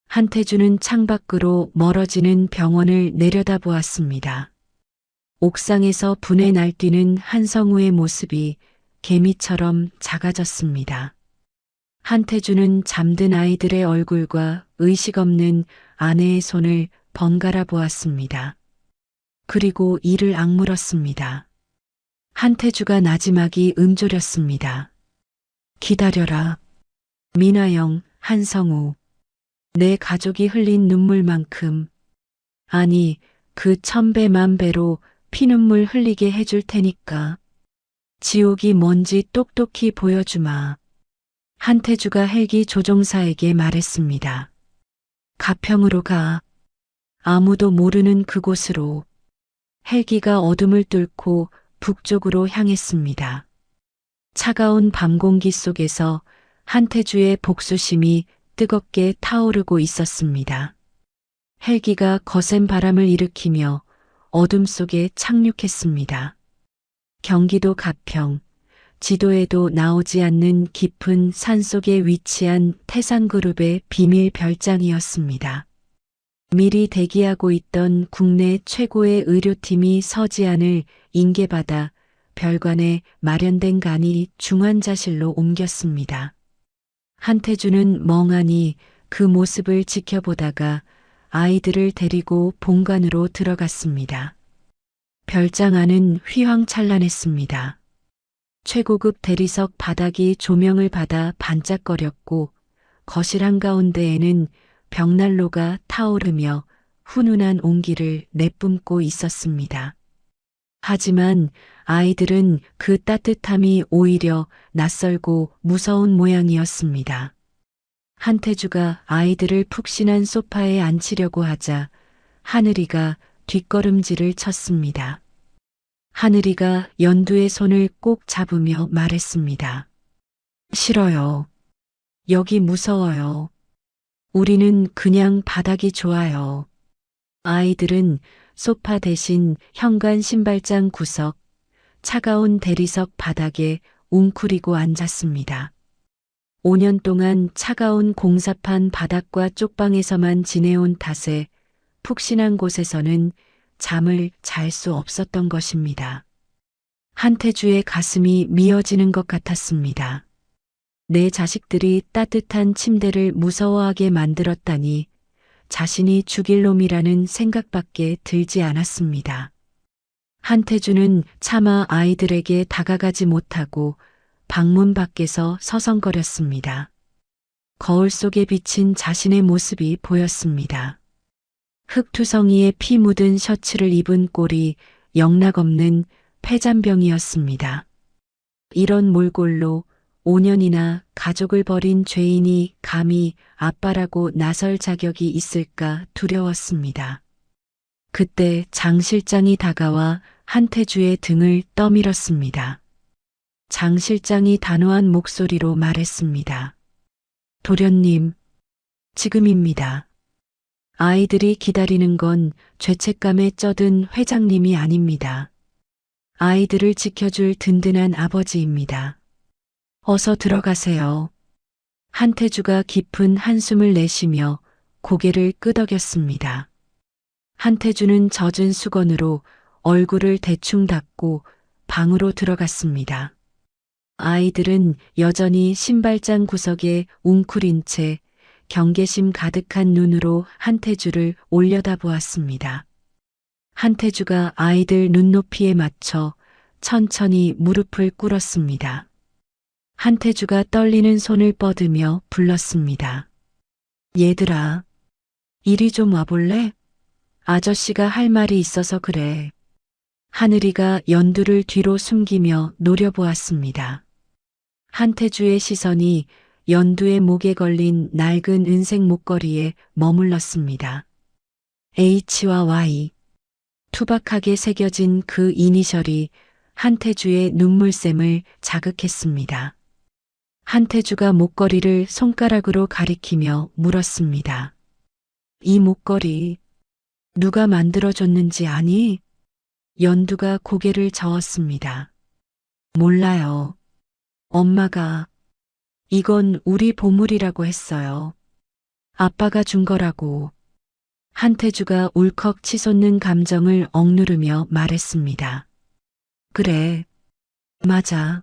한태주는 창밖으로 멀어지는 병원을 내려다보았습니다. 옥상에서 분에 날뛰는 한성우의 모습이 개미처럼 작아졌습니다. 한태주는 잠든 아이들의 얼굴과 의식 없는 아내의 손을 번갈아 보았습니다. 그리고 이를 악물었습니다. 한태주가 나지막이 음조렸습니다. 기다려라. 민화영, 한성우. 내 가족이 흘린 눈물만큼, 아니, 그 1000배, 1000배로 피눈물 흘리게 해줄 테니까. 지옥이 뭔지 똑똑히 보여주마. 한태주가 헬기 조종사에게 말했습니다. 가평으로 가. 아무도 모르는 그곳으로. 헬기가 어둠을 뚫고 북쪽으로 향했습니다. 차가운 밤 공기 속에서 한태주의 복수심이 뜨겁게 타오르고 있었습니다. 헬기가 거센 바람을 일으키며 어둠 속에 착륙했습니다. 경기도 가평, 지도에도 나오지 않는 깊은 산속에 위치한 태산그룹의 비밀 별장이었습니다. 미리 대기하고 있던 국내 최고의 의료팀이 서지안을 인계받아 별관에 마련된 간이 중환자실로 옮겼습니다. 한태주는 멍하니 그 모습을 지켜보다가 아이들을 데리고 본관으로 들어갔습니다. 별장 안은 휘황찬란했습니다. 최고급 대리석 바닥이 조명을 받아 반짝거렸고 거실 한가운데에는 벽난로가 타오르며 훈훈한 온기를 내뿜고 있었습니다. 하지만 아이들은 그 따뜻함이 오히려 낯설고 무서운 모양이었습니다. 한태주가 아이들을 푹신한 소파에 앉히려고 하자 하늘이가 뒷걸음질을 쳤습니다. 하늘이가 연두의 손을 꼭 잡으며 말했습니다. 싫어요. 여기 무서워요. 우리는 그냥 바닥이 좋아요. 아이들은 소파 대신 현관 신발장 구석, 차가운 대리석 바닥에 웅크리고 앉았습니다. 5년 동안 차가운 공사판 바닥과 쪽방에서만 지내온 탓에 푹신한 곳에서는 잠을 잘 수 없었던 것입니다. 한태주의 가슴이 미어지는 것 같았습니다. 내 자식들이 따뜻한 침대를 무서워하게 만들었다니 자신이 죽일 놈이라는 생각밖에 들지 않았습니다. 한태주는 차마 아이들에게 다가가지 못하고 방문 밖에서 서성거렸습니다. 거울 속에 비친 자신의 모습이 보였습니다. 흙투성이에 피 묻은 셔츠를 입은 꼴이 영락없는 폐잔병이었습니다. 이런 몰골로 5년이나 가족을 버린 죄인이 감히 아빠라고 나설 자격이 있을까 두려웠습니다. 그때 장 실장이 다가와 한태주의 등을 떠밀었습니다. 장 실장이 단호한 목소리로 말했습니다. 도련님, 지금입니다. 아이들이 기다리는 건 죄책감에 쩌든 회장님이 아닙니다. 아이들을 지켜줄 든든한 아버지입니다. 어서 들어가세요. 한태주가 깊은 한숨을 내쉬며 고개를 끄덕였습니다. 한태주는 젖은 수건으로 얼굴을 대충 닦고 방으로 들어갔습니다. 아이들은 여전히 신발장 구석에 웅크린 채 경계심 가득한 눈으로 한태주를 올려다보았습니다. 한태주가 아이들 눈높이에 맞춰 천천히 무릎을 꿇었습니다. 한태주가 떨리는 손을 뻗으며 불렀습니다. 얘들아, 이리 좀 와볼래? 아저씨가 할 말이 있어서 그래. 하늘이가 연두를 뒤로 숨기며 노려보았습니다. 한태주의 시선이 연두의 목에 걸린 낡은 은색 목걸이에 머물렀습니다. H와 Y. 투박하게 새겨진 그 이니셜이 한태주의 눈물샘을 자극했습니다. 한태주가 목걸이를 손가락으로 가리키며 물었습니다. 이 목걸이 누가 만들어줬는지 아니? 연두가 고개를 저었습니다. 몰라요. 엄마가 이건 우리 보물이라고 했어요. 아빠가 준 거라고. 한태주가 울컥 치솟는 감정을 억누르며 말했습니다. 그래. 맞아.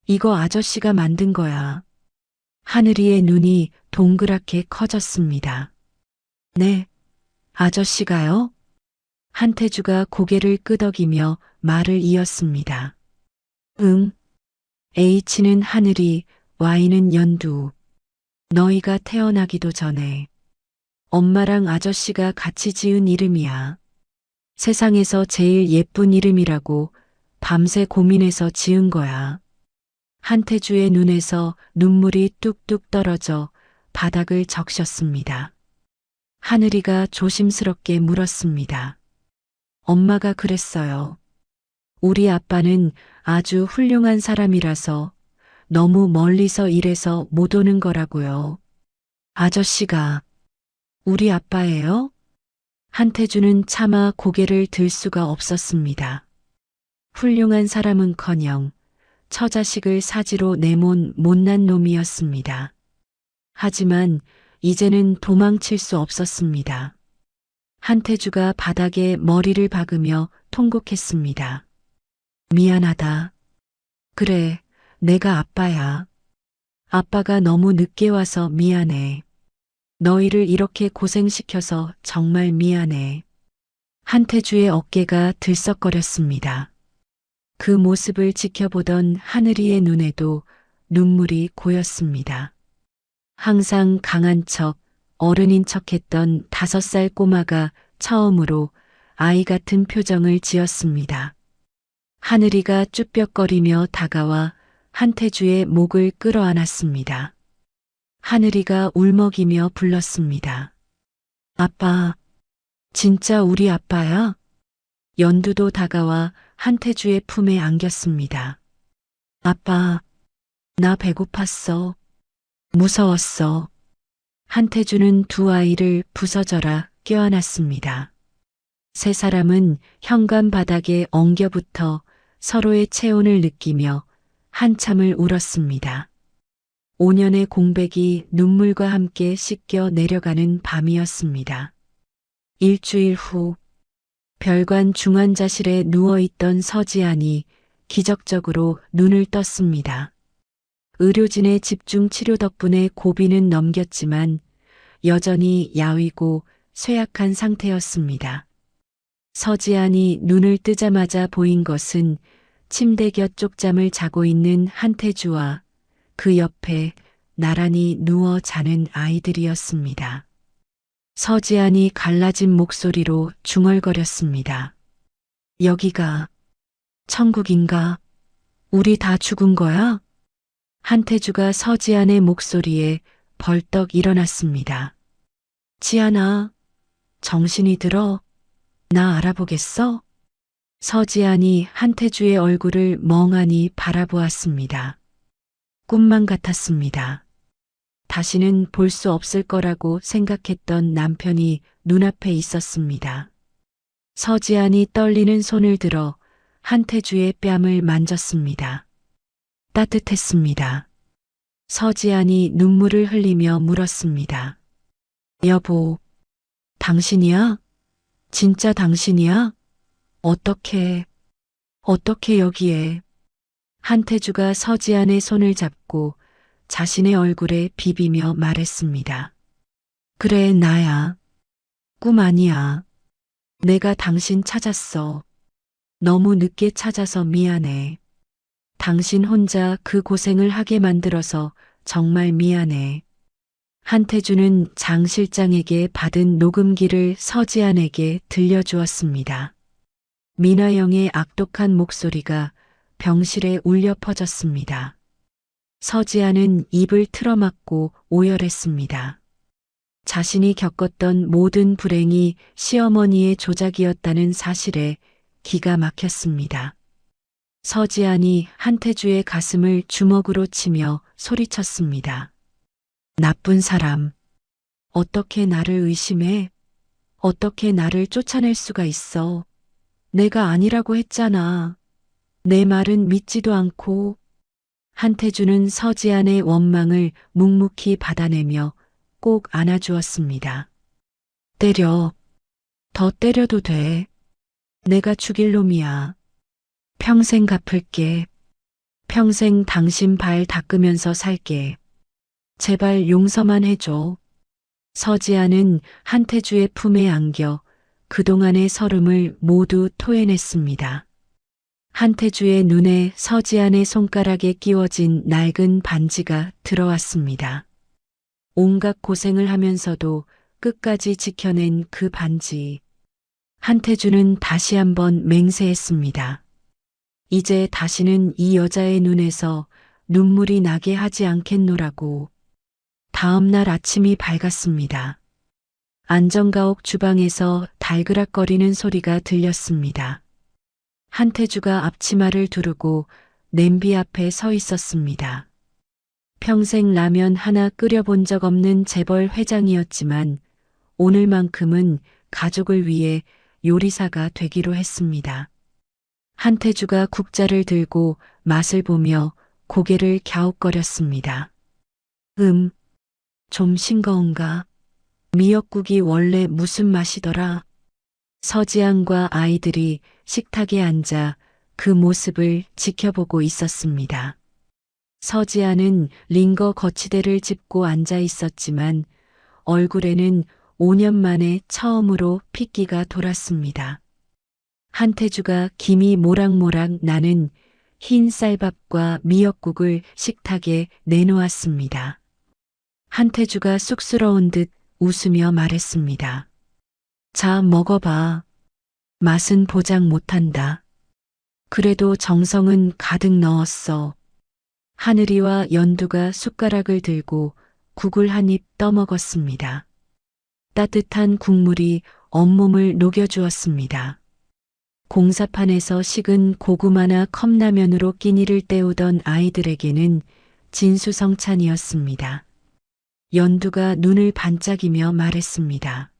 이거 아저씨가 만든 거야. 하늘이의 눈이 동그랗게 커졌습니다. 네. 아저씨가요? 한태주가 고개를 끄덕이며 말을 이었습니다. 응. H는 하늘이, Y는 연두. 너희가 태어나기도 전에. 엄마랑 아저씨가 같이 지은 이름이야. 세상에서 제일 예쁜 이름이라고 밤새 고민해서 지은 거야. 한태주의 눈에서 눈물이 뚝뚝 떨어져 바닥을 적셨습니다. 하늘이가 조심스럽게 물었습니다. 엄마가 그랬어요. 우리 아빠는 아주 훌륭한 사람이라서 너무 멀리서 일해서 못 오는 거라고요. 아저씨가 우리 아빠예요? 한태주는 차마 고개를 들 수가 없었습니다. 훌륭한 사람은커녕 처자식을 사지로 내몬 못난 놈이었습니다. 하지만 이제는 도망칠 수 없었습니다. 한태주가 바닥에 머리를 박으며 통곡했습니다. 미안하다. 그래, 내가 아빠야. 아빠가 너무 늦게 와서 미안해. 너희를 이렇게 고생시켜서 정말 미안해. 한태주의 어깨가 들썩거렸습니다. 그 모습을 지켜보던 하늘이의 눈에도 눈물이 고였습니다. 항상 강한 척, 어른인 척했던 5살 꼬마가 처음으로 아이 같은 표정을 지었습니다. 하늘이가 쭈뼛거리며 다가와 한태주의 목을 끌어안았습니다. 하늘이가 울먹이며 불렀습니다. 아빠, 진짜 우리 아빠야? 연두도 다가와 한태주의 품에 안겼습니다. 아빠, 나 배고팠어. 무서웠어. 한태주는 두 아이를 부서져라 껴안았습니다. 세 사람은 현관 바닥에 엉겨붙어 서로의 체온을 느끼며 한참을 울었습니다. 5년의 공백이 눈물과 함께 씻겨 내려가는 밤이었습니다. 일주일 후 별관 중환자실에 누워있던 서지안이 기적적으로 눈을 떴습니다. 의료진의 집중 치료 덕분에 고비는 넘겼지만 여전히 야위고 쇠약한 상태였습니다. 서지안이 눈을 뜨자마자 보인 것은 침대 곁 쪽잠을 자고 있는 한태주와 그 옆에 나란히 누워 자는 아이들이었습니다. 서지안이 갈라진 목소리로 중얼거렸습니다. 여기가 천국인가? 우리 다 죽은 거야? 한태주가 서지안의 목소리에 벌떡 일어났습니다. 지안아, 정신이 들어? 나 알아보겠어? 서지안이 한태주의 얼굴을 멍하니 바라보았습니다. 꿈만 같았습니다. 다시는 볼 수 없을 거라고 생각했던 남편이 눈앞에 있었습니다. 서지안이 떨리는 손을 들어 한태주의 뺨을 만졌습니다. 따뜻했습니다. 서지안이 눈물을 흘리며 물었습니다. 여보, 당신이야? 진짜 당신이야? 어떻게 여기에? 한태주가 서지안의 손을 잡고 자신의 얼굴에 비비며 말했습니다. 그래, 나야. 꿈 아니야. 내가 당신 찾았어. 너무 늦게 찾아서 미안해. 당신 혼자 그 고생을 하게 만들어서 정말 미안해. 한태주는 장 실장에게 받은 녹음기를 서지안에게 들려주었습니다. 민화영의 악독한 목소리가 병실에 울려 퍼졌습니다. 서지안은 입을 틀어막고 오열했습니다. 자신이 겪었던 모든 불행이 시어머니의 조작이었다는 사실에 기가 막혔습니다. 서지안이 한태주의 가슴을 주먹으로 치며 소리쳤습니다. 나쁜 사람. 어떻게 나를 의심해? 어떻게 나를 쫓아낼 수가 있어? 내가 아니라고 했잖아. 내 말은 믿지도 않고. 한태주는 서지안의 원망을 묵묵히 받아내며 꼭 안아주었습니다. 때려. 더 때려도 돼. 내가 죽일 놈이야. 평생 갚을게. 평생 당신 발 닦으면서 살게. 제발 용서만 해줘. 서지안은 한태주의 품에 안겨 그동안의 서름을 모두 토해냈습니다. 한태주의 눈에 서지안의 손가락에 끼워진 낡은 반지가 들어왔습니다. 온갖 고생을 하면서도 끝까지 지켜낸 그 반지. 한태주는 다시 한번 맹세했습니다. 이제 다시는 이 여자의 눈에서 눈물이 나게 하지 않겠노라고. 다음 날 아침이 밝았습니다. 안정가옥 주방에서 달그락거리는 소리가 들렸습니다. 한태주가 앞치마를 두르고 냄비 앞에 서 있었습니다. 평생 라면 하나 끓여본 적 없는 재벌 회장이었지만 오늘만큼은 가족을 위해 요리사가 되기로 했습니다. 한태주가 국자를 들고 맛을 보며 고개를 갸웃거렸습니다. 좀 싱거운가? 미역국이 원래 무슨 맛이더라? 서지안과 아이들이 식탁에 앉아 그 모습을 지켜보고 있었습니다. 서지안은 링거 거치대를 짚고 앉아 있었지만 얼굴에는 5년 만에 처음으로 핏기가 돌았습니다. 한태주가 김이 모락모락 나는 흰 쌀밥과 미역국을 식탁에 내놓았습니다. 한태주가 쑥스러운 듯 웃으며 말했습니다. 자, 먹어봐. 맛은 보장 못한다. 그래도 정성은 가득 넣었어. 하늘이와 연두가 숟가락을 들고 국을 한 입 떠먹었습니다. 따뜻한 국물이 온몸을 녹여주었습니다. 공사판에서 식은 고구마나 컵라면으로 끼니를 때우던 아이들에게는 진수성찬이었습니다. 연두가 눈을 반짝이며 말했습니다.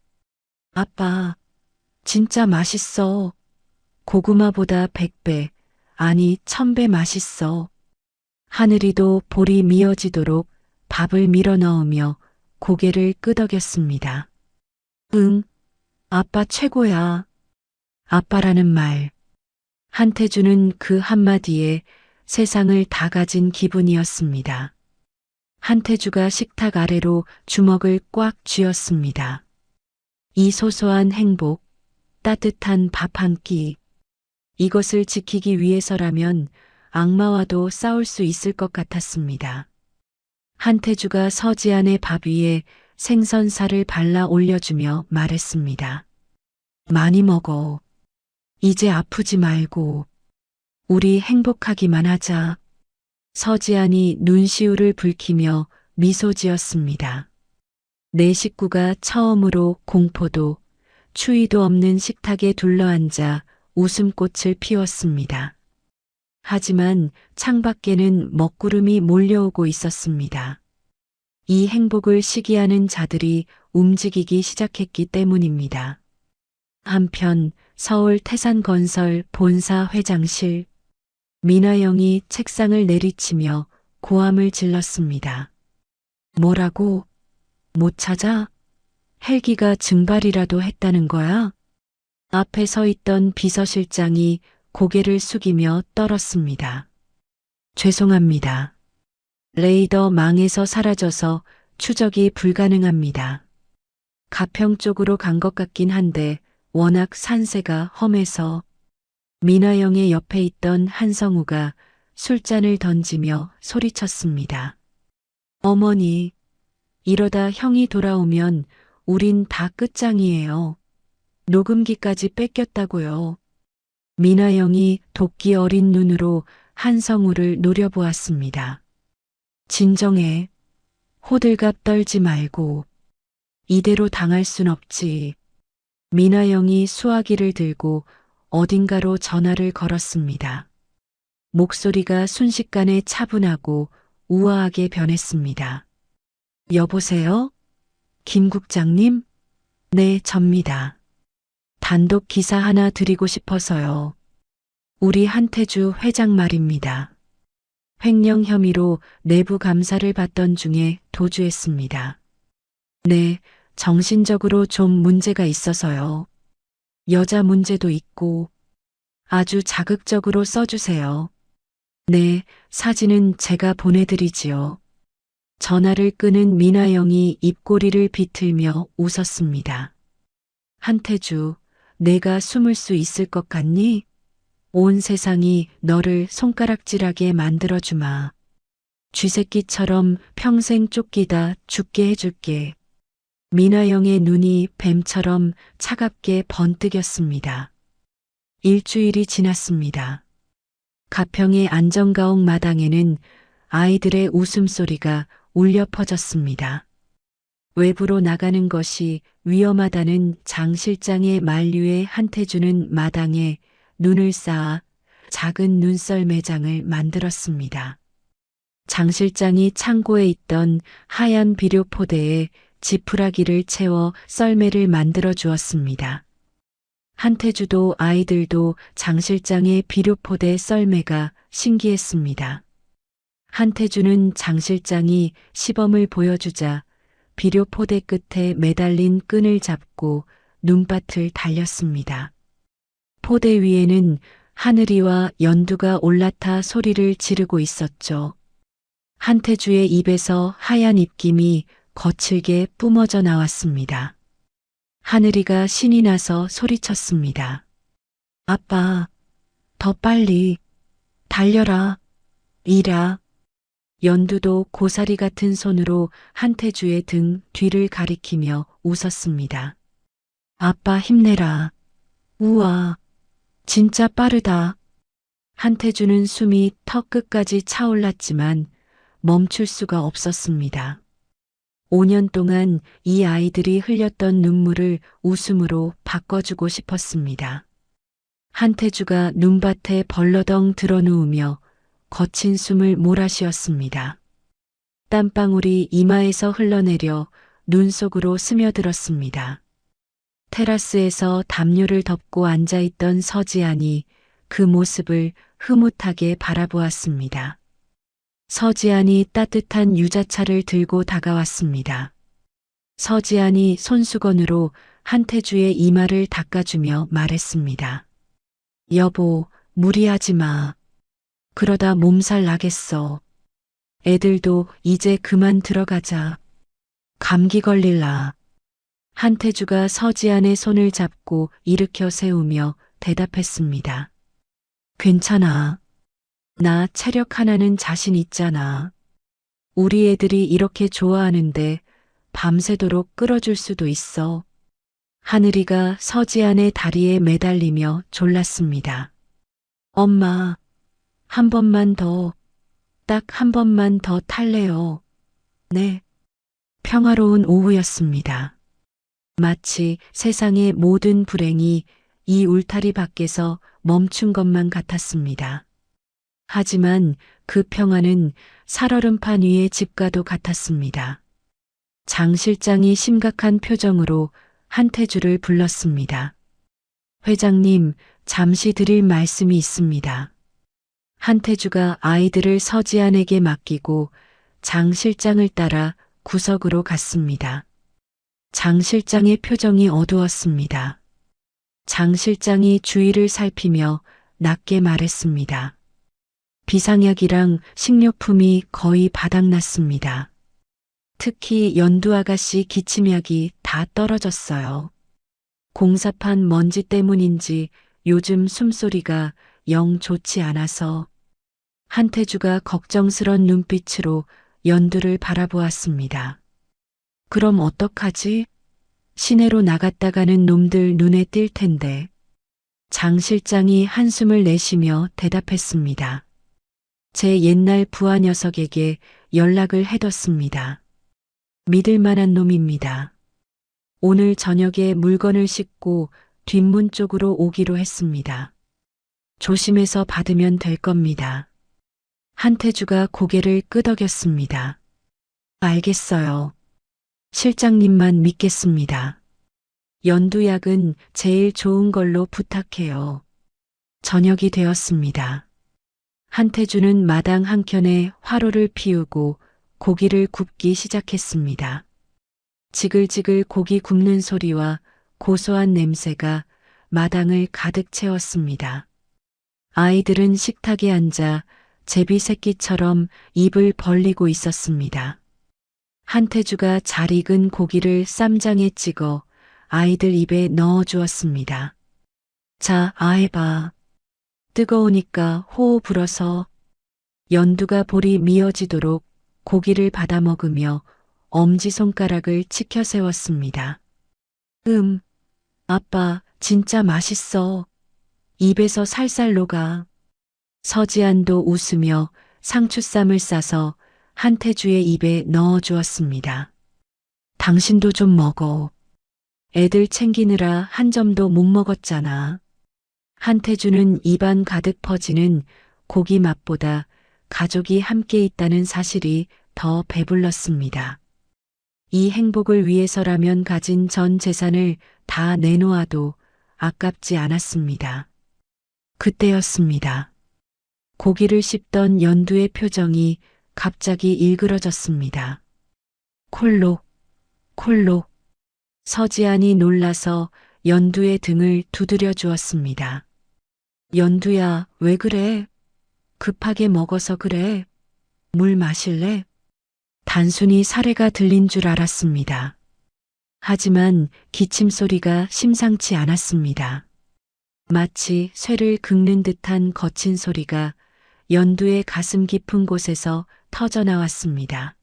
아빠, 진짜 맛있어. 고구마보다 100배, 아니 1000배 맛있어. 하늘이도 볼이 미어지도록 밥을 밀어 넣으며 고개를 끄덕였습니다. 응, 아빠 최고야. 아빠라는 말. 한태주는 그 한마디에 세상을 다 가진 기분이었습니다. 한태주가 식탁 아래로 주먹을 꽉 쥐었습니다. 이 소소한 행복, 따뜻한 밥 한 끼, 이것을 지키기 위해서라면 악마와도 싸울 수 있을 것 같았습니다. 한태주가 서지안의 밥 위에 생선살을 발라 올려주며 말했습니다. 많이 먹어. 이제 아프지 말고 우리 행복하기만 하자. 서지안이 눈시울을 붉히며 미소 지었습니다. 내 식구가 처음으로 공포도 추위도 없는 식탁에 둘러앉아 웃음꽃을 피웠습니다. 하지만 창밖에는 먹구름이 몰려오고 있었습니다. 이 행복을 시기하는 자들이 움직이기 시작했기 때문입니다. 한편 서울 태산건설 본사 회장실, 민아영이 책상을 내리치며 고함을 질렀습니다. 뭐라고? 못 찾아? 헬기가 증발이라도 했다는 거야? 앞에 서 있던 비서실장이 고개를 숙이며 떨었습니다. 죄송합니다. 레이더 망에서 사라져서 추적이 불가능합니다. 가평 쪽으로 간 것 같긴 한데 워낙 산세가 험해서. 민아영의 옆에 있던 한성우가 술잔을 던지며 소리쳤습니다. 어머니, 이러다 형이 돌아오면 우린 다 끝장이에요. 녹음기까지 뺏겼다고요. 민아영이 도끼 어린 눈으로 한성우를 노려보았습니다. 진정해. 호들갑 떨지 말고. 이대로 당할 순 없지. 민아영이 수화기를 들고 어딘가로 전화를 걸었습니다. 목소리가 순식간에 차분하고 우아하게 변했습니다. 여보세요? 김 국장님? 네, 접니다. 단독 기사 하나 드리고 싶어서요. 우리 한태주 회장 말입니다. 횡령 혐의로 내부 감사를 받던 중에 도주했습니다. 네, 정신적으로 좀 문제가 있어서요. 여자 문제도 있고. 아주 자극적으로 써주세요. 네, 사진은 제가 보내드리지요. 전화를 끄는 민아영이 입꼬리를 비틀며 웃었습니다. 한태주, 내가 숨을 수 있을 것 같니? 온 세상이 너를 손가락질하게 만들어주마. 쥐새끼처럼 평생 쫓기다 죽게 해줄게. 민아영의 눈이 뱀처럼 차갑게 번뜩였습니다. 일주일이 지났습니다. 가평의 안정가옥 마당에는 아이들의 웃음소리가 울려 퍼졌습니다. 외부로 나가는 것이 위험하다는 장 실장의 만류에 한태주는 마당에 눈을 쌓아 작은 눈썰 매장을 만들었습니다. 장 실장이 창고에 있던 하얀 비료 포대에 지푸라기를 채워 썰매를 만들어 주었습니다. 한태주도 아이들도 장 실장의 비료 포대 썰매가 신기했습니다. 한태주는 장 실장이 시범을 보여주자 비료 포대 끝에 매달린 끈을 잡고 눈밭을 달렸습니다. 포대 위에는 하늘이와 연두가 올라타 소리를 지르고 있었죠. 한태주의 입에서 하얀 입김이 거칠게 뿜어져 나왔습니다. 하늘이가 신이 나서 소리쳤습니다. 아빠, 더 빨리 달려라. 이라. 연두도 고사리 같은 손으로 한태주의 등 뒤를 가리키며 웃었습니다. 아빠 힘내라. 우와, 진짜 빠르다. 한태주는 숨이 턱 끝까지 차올랐지만 멈출 수가 없었습니다. 5년 동안 이 아이들이 흘렸던 눈물을 웃음으로 바꿔주고 싶었습니다. 한태주가 눈밭에 벌러덩 드러누우며 거친 숨을 몰아쉬었습니다. 땀방울이 이마에서 흘러내려 눈 속으로 스며들었습니다. 테라스에서 담요를 덮고 앉아있던 서지안이 그 모습을 흐뭇하게 바라보았습니다. 서지안이 따뜻한 유자차를 들고 다가왔습니다. 서지안이 손수건으로 한태주의 이마를 닦아주며 말했습니다. 여보, 무리하지 마. 그러다 몸살 나겠어. 애들도 이제 그만 들어가자. 감기 걸릴라. 한태주가 서지안의 손을 잡고 일으켜 세우며 대답했습니다. 괜찮아. 나 체력 하나는 자신 있잖아. 우리 애들이 이렇게 좋아하는데 밤새도록 끌어줄 수도 있어. 하늘이가 서지안의 다리에 매달리며 졸랐습니다. 엄마, 한 번만 더, 딱 한 번만 더 탈래요. 네. 평화로운 오후였습니다. 마치 세상의 모든 불행이 이 울타리 밖에서 멈춘 것만 같았습니다. 하지만 그 평화는 살얼음판 위의 집과도 같았습니다. 장 실장이 심각한 표정으로 한태주를 불렀습니다. 회장님, 잠시 드릴 말씀이 있습니다. 한태주가 아이들을 서지안에게 맡기고 장 실장을 따라 구석으로 갔습니다. 장 실장의 표정이 어두웠습니다. 장 실장이 주위를 살피며 낮게 말했습니다. 비상약이랑 식료품이 거의 바닥났습니다. 특히 연두 아가씨 기침약이 다 떨어졌어요. 공사판 먼지 때문인지 요즘 숨소리가 영 좋지 않아서. 한태주가 걱정스런 눈빛으로 연두를 바라보았습니다. 그럼 어떡하지? 시내로 나갔다가는 놈들 눈에 띌 텐데. 장 실장이 한숨을 내쉬며 대답했습니다. 제 옛날 부하 녀석에게 연락을 해뒀습니다. 믿을 만한 놈입니다. 오늘 저녁에 물건을 싣고 뒷문 쪽으로 오기로 했습니다. 조심해서 받으면 될 겁니다. 한태주가 고개를 끄덕였습니다. 알겠어요. 실장님만 믿겠습니다. 연두약은 제일 좋은 걸로 부탁해요. 저녁이 되었습니다. 한태주는 마당 한켠에 화로를 피우고 고기를 굽기 시작했습니다. 지글지글 고기 굽는 소리와 고소한 냄새가 마당을 가득 채웠습니다. 아이들은 식탁에 앉아 제비 새끼처럼 입을 벌리고 있었습니다. 한태주가 잘 익은 고기를 쌈장에 찍어 아이들 입에 넣어 주었습니다. 자, 아해봐. 뜨거우니까 호호 불어서. 연두가 볼이 미어지도록 고기를 받아 먹으며 엄지손가락을 치켜 세웠습니다. 아빠, 진짜 맛있어. 입에서 살살 녹아. 서지안도 웃으며 상추쌈을 싸서 한태주의 입에 넣어 주었습니다. 당신도 좀 먹어. 애들 챙기느라 한 점도 못 먹었잖아. 한태주는 입안 가득 퍼지는 고기 맛보다 가족이 함께 있다는 사실이 더 배불렀습니다. 이 행복을 위해서라면 가진 전 재산을 다 내놓아도 아깝지 않았습니다. 그때였습니다. 고기를 씹던 연두의 표정이 갑자기 일그러졌습니다. 콜록, 콜록. 서지안이 놀라서 연두의 등을 두드려 주었습니다. 연두야, 왜 그래? 급하게 먹어서 그래. 물 마실래? 단순히 사례가 들린 줄 알았습니다. 하지만 기침 소리가 심상치 않았습니다. 마치 쇠를 긁는 듯한 거친 소리가 연두의 가슴 깊은 곳에서 터져나왔습니다.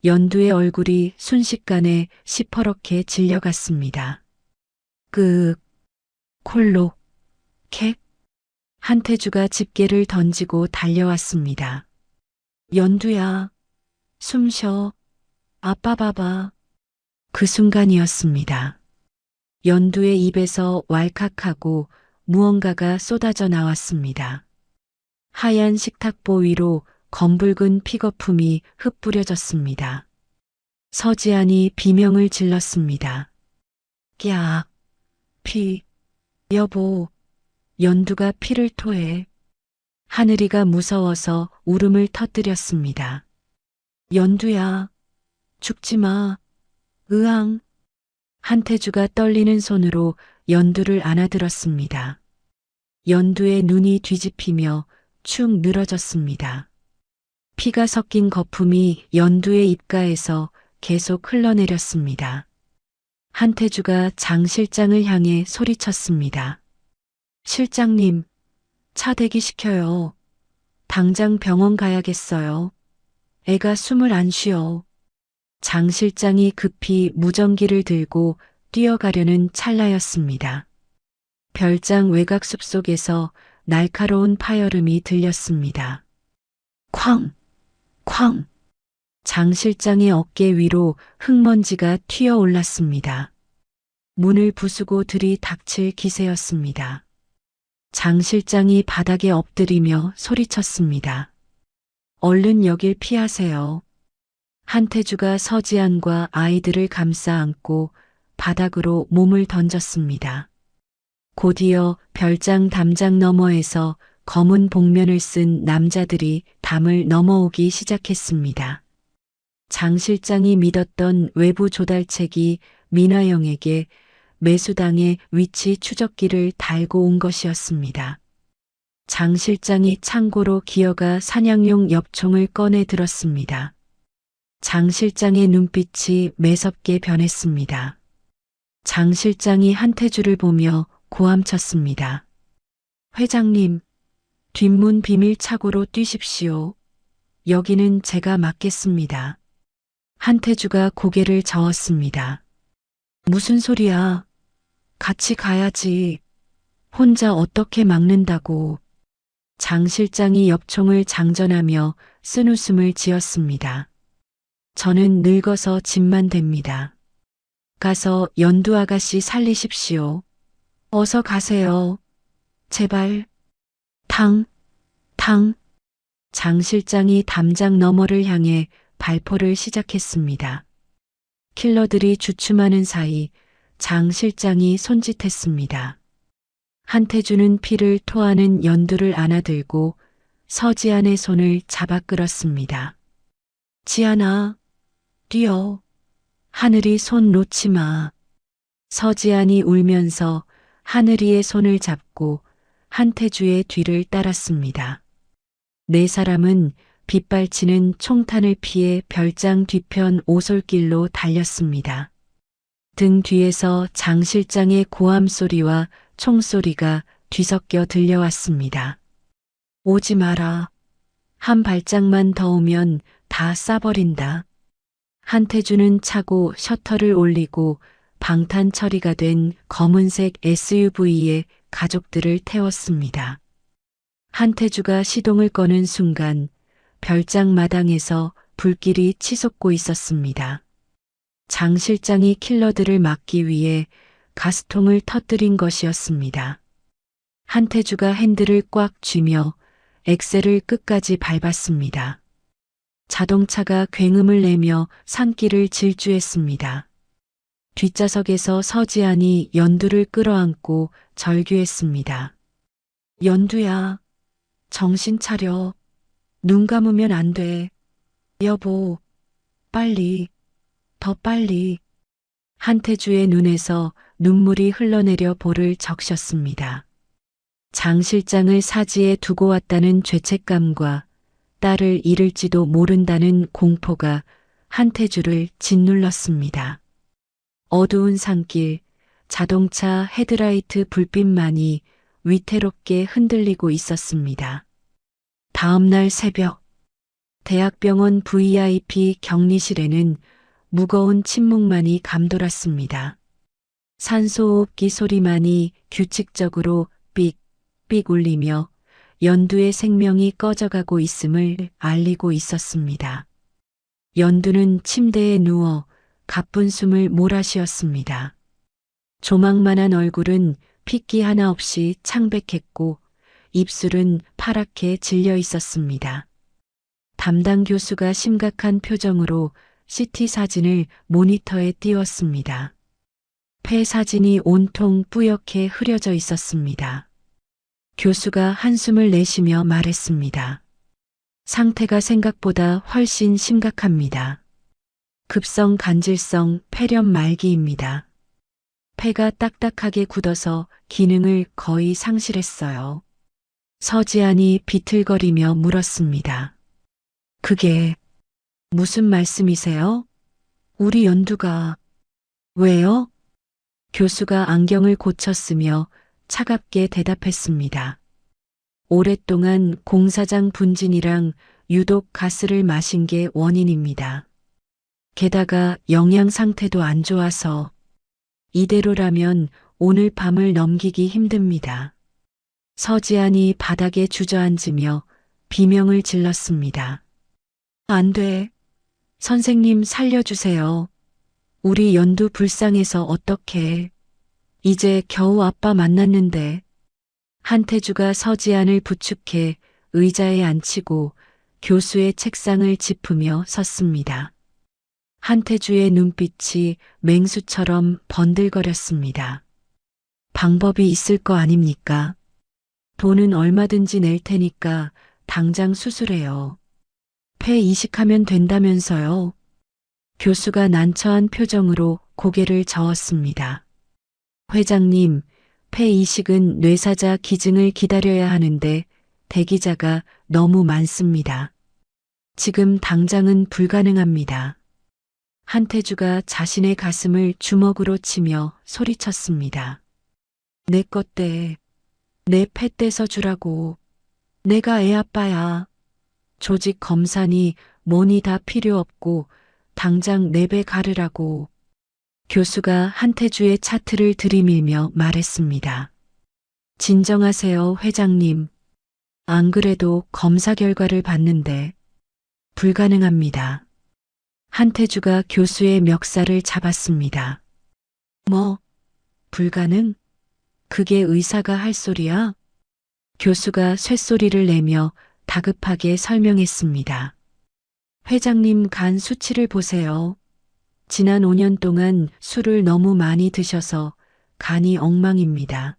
연두의 얼굴이 순식간에 시퍼렇게 질려갔습니다. 콜록, 캑. 한태주가 집게를 던지고 달려왔습니다. 연두야, 숨 쉬어. 아빠 봐봐. 그 순간이었습니다. 연두의 입에서 왈칵하고 무언가가 쏟아져 나왔습니다. 하얀 식탁보 위로 검붉은 픽거품이 흩뿌려졌습니다. 서지안이 비명을 질렀습니다. 야, 피, 여보, 연두가 피를 토해. 하늘이가 무서워서 울음을 터뜨렸습니다. 연두야, 죽지 마. 으앙. 한태주가 떨리는 손으로 연두를 안아들었습니다. 연두의 눈이 뒤집히며 축 늘어졌습니다. 피가 섞인 거품이 연두의 입가에서 계속 흘러내렸습니다. 한태주가 장 실장을 향해 소리쳤습니다. 실장님, 차 대기시켜요. 당장 병원 가야겠어요. 애가 숨을 안 쉬어. 장 실장이 급히 무전기를 들고 뛰어가려는 찰나였습니다. 별장 외곽 숲속에서 날카로운 파열음이 들렸습니다. 쾅! 쾅! 장 실장의 어깨 위로 흙먼지가 튀어 올랐습니다. 문을 부수고 들이닥칠 기세였습니다. 장 실장이 바닥에 엎드리며 소리쳤습니다. 얼른 여길 피하세요. 한태주가 서지안과 아이들을 감싸 안고 바닥으로 몸을 던졌습니다. 곧이어 별장 담장 너머에서 검은 복면을 쓴 남자들이 담을 넘어오기 시작했습니다. 장 실장이 믿었던 외부 조달책이 민화영에게 매수당의 위치 추적기를 달고 온 것이었습니다. 장 실장이 창고로 기어가 사냥용 엽총을 꺼내 들었습니다. 장 실장의 눈빛이 매섭게 변했습니다. 장 실장이 한태주를 보며 고함쳤습니다. 회장님, 뒷문 비밀차고로 뛰십시오. 여기는 제가 맡겠습니다. 한태주가 고개를 저었습니다. 무슨 소리야? 같이 가야지. 혼자 어떻게 막는다고. 장 실장이 엽총을 장전하며 쓴웃음을 지었습니다. 저는 늙어서 짐만 됩니다. 가서 연두 아가씨 살리십시오. 어서 가세요. 제발. 탕, 탕. 장 실장이 담장 너머를 향해 발포를 시작했습니다. 킬러들이 주춤하는 사이 장 실장이 손짓했습니다. 한태주는 피를 토하는 연두를 안아들고 서지안의 손을 잡아 끌었습니다. 지안아, 뛰어. 하늘이 손 놓지 마. 서지안이 울면서 하늘이의 손을 잡고 한태주의 뒤를 따랐습니다. 네 사람은 빗발치는 총탄을 피해 별장 뒤편 오솔길로 달렸습니다. 등 뒤에서 장 실장의 고함 소리와 총소리가 뒤섞여 들려왔습니다. 오지 마라. 한 발짝만 더 오면 다 쏴버린다. 한태주는 차고 셔터를 올리고 방탄 처리가 된 검은색 SUV에 가족들을 태웠습니다. 한태주가 시동을 꺼는 순간 별장 마당에서 불길이 치솟고 있었습니다. 장 실장이 킬러들을 막기 위해 가스통을 터뜨린 것이었습니다. 한태주가 핸들을 꽉 쥐며 엑셀을 끝까지 밟았습니다. 자동차가 굉음을 내며 산길을 질주했습니다. 뒷좌석에서 서지안이 연두를 끌어안고 절규했습니다. 연두야, 정신 차려. 눈 감으면 안 돼. 여보, 빨리, 더 빨리. 한태주의 눈에서 눈물이 흘러내려 볼을 적셨습니다. 장 실장을 사지에 두고 왔다는 죄책감과 딸을 잃을지도 모른다는 공포가 한태주를 짓눌렀습니다. 어두운 산길, 자동차 헤드라이트 불빛만이 위태롭게 흔들리고 있었습니다. 다음 날 새벽, 대학병원 VIP 격리실에는 무거운 침묵만이 감돌았습니다. 산소호흡기 소리만이 규칙적으로 삑삑 울리며 연두의 생명이 꺼져가고 있음을 알리고 있었습니다. 연두는 침대에 누워 가쁜 숨을 몰아쉬었습니다. 조망만한 얼굴은 핏기 하나 없이 창백했고 입술은 파랗게 질려 있었습니다. 담당 교수가 심각한 표정으로 CT 사진을 모니터에 띄웠습니다. 폐 사진이 온통 뿌옇게 흐려져 있었습니다. 교수가 한숨을 내쉬며 말했습니다. 상태가 생각보다 훨씬 심각합니다. 급성 간질성 폐렴 말기입니다. 폐가 딱딱하게 굳어서 기능을 거의 상실했어요. 서지안이 비틀거리며 물었습니다. 그게 무슨 말씀이세요? 우리 연두가. 왜요? 교수가 안경을 고쳤으며 차갑게 대답했습니다. 오랫동안 공사장 분진이랑 유독 가스를 마신 게 원인입니다. 게다가 영양 상태도 안 좋아서 이대로라면 오늘 밤을 넘기기 힘듭니다. 서지안이 바닥에 주저앉으며 비명을 질렀습니다. 안 돼. 선생님 살려주세요. 우리 연두 불쌍해서 어떡해. 이제 겨우 아빠 만났는데. 한태주가 서지안을 부축해 의자에 앉히고 교수의 책상을 짚으며 섰습니다. 한태주의 눈빛이 맹수처럼 번들거렸습니다. 방법이 있을 거 아닙니까? 돈은 얼마든지 낼 테니까 당장 수술해요. 폐 이식하면 된다면서요. 교수가 난처한 표정으로 고개를 저었습니다. 회장님, 폐 이식은 뇌사자 기증을 기다려야 하는데 대기자가 너무 많습니다. 지금 당장은 불가능합니다. 한태주가 자신의 가슴을 주먹으로 치며 소리쳤습니다. 내 것 떼. 내 폐 떼서 주라고. 내가 애 아빠야. 조직 검사니 뭐니 다 필요 없고 당장 내 배 가르라고. 교수가 한태주의 차트를 들이밀며 말했습니다. 진정하세요, 회장님. 안 그래도 검사 결과를 봤는데 불가능합니다. 한태주가 교수의 멱살을 잡았습니다. 뭐? 불가능? 그게 의사가 할 소리야? 교수가 쇳소리를 내며 다급하게 설명했습니다. 회장님 간 수치를 보세요. 지난 5년 동안 술을 너무 많이 드셔서 간이 엉망입니다.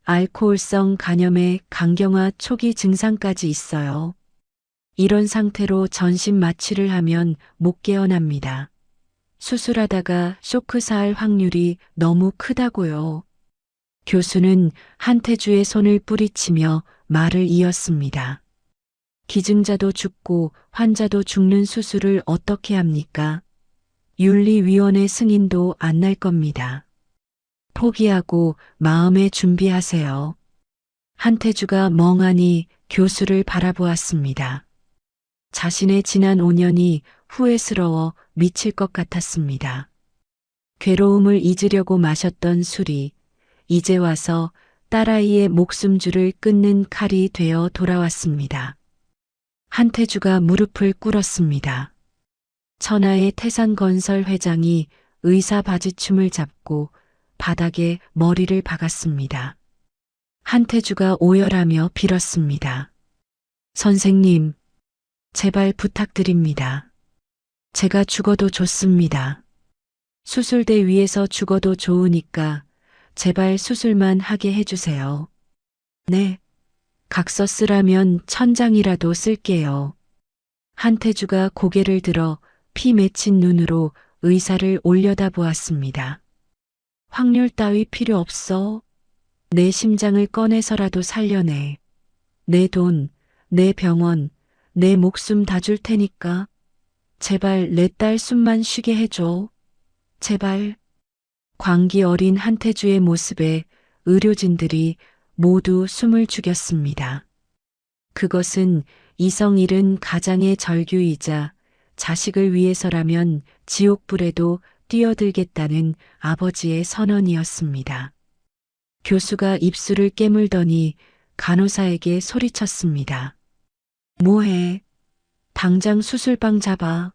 알코올성 간염에 간경화 초기 증상까지 있어요. 이런 상태로 전신 마취를 하면 못 깨어납니다. 수술하다가 쇼크사할 확률이 너무 크다고요. 교수는 한태주의 손을 뿌리치며 말을 이었습니다. 기증자도 죽고 환자도 죽는 수술을 어떻게 합니까? 윤리위원회 승인도 안 날 겁니다. 포기하고 마음의 준비하세요. 한태주가 멍하니 교수를 바라보았습니다. 자신의 지난 5년이 후회스러워 미칠 것 같았습니다. 괴로움을 잊으려고 마셨던 술이 이제 와서 딸아이의 목숨줄을 끊는 칼이 되어 돌아왔습니다. 한태주가 무릎을 꿇었습니다. 천하의 태산건설 회장이 의사 바지춤을 잡고 바닥에 머리를 박았습니다. 한태주가 오열하며 빌었습니다. 선생님, 제발 부탁드립니다. 제가 죽어도 좋습니다. 수술대 위에서 죽어도 좋으니까 제발 수술만 하게 해주세요. 네, 각서 쓰라면 1000장이라도 쓸게요. 한태주가 고개를 들어 피 맺힌 눈으로 의사를 올려다보았습니다. 확률 따위 필요 없어. 내 심장을 꺼내서라도 살려내. 내 돈, 내 병원, 내 목숨 다 줄 테니까. 제발 내 딸 숨만 쉬게 해줘. 제발. 광기 어린 한태주의 모습에 의료진들이 모두 숨을 죽였습니다. 그것은 이성 잃은 가장의 절규이자 자식을 위해서라면 지옥불에도 뛰어들겠다는 아버지의 선언이었습니다. 교수가 입술을 깨물더니 간호사에게 소리쳤습니다. 뭐해? 당장 수술방 잡아.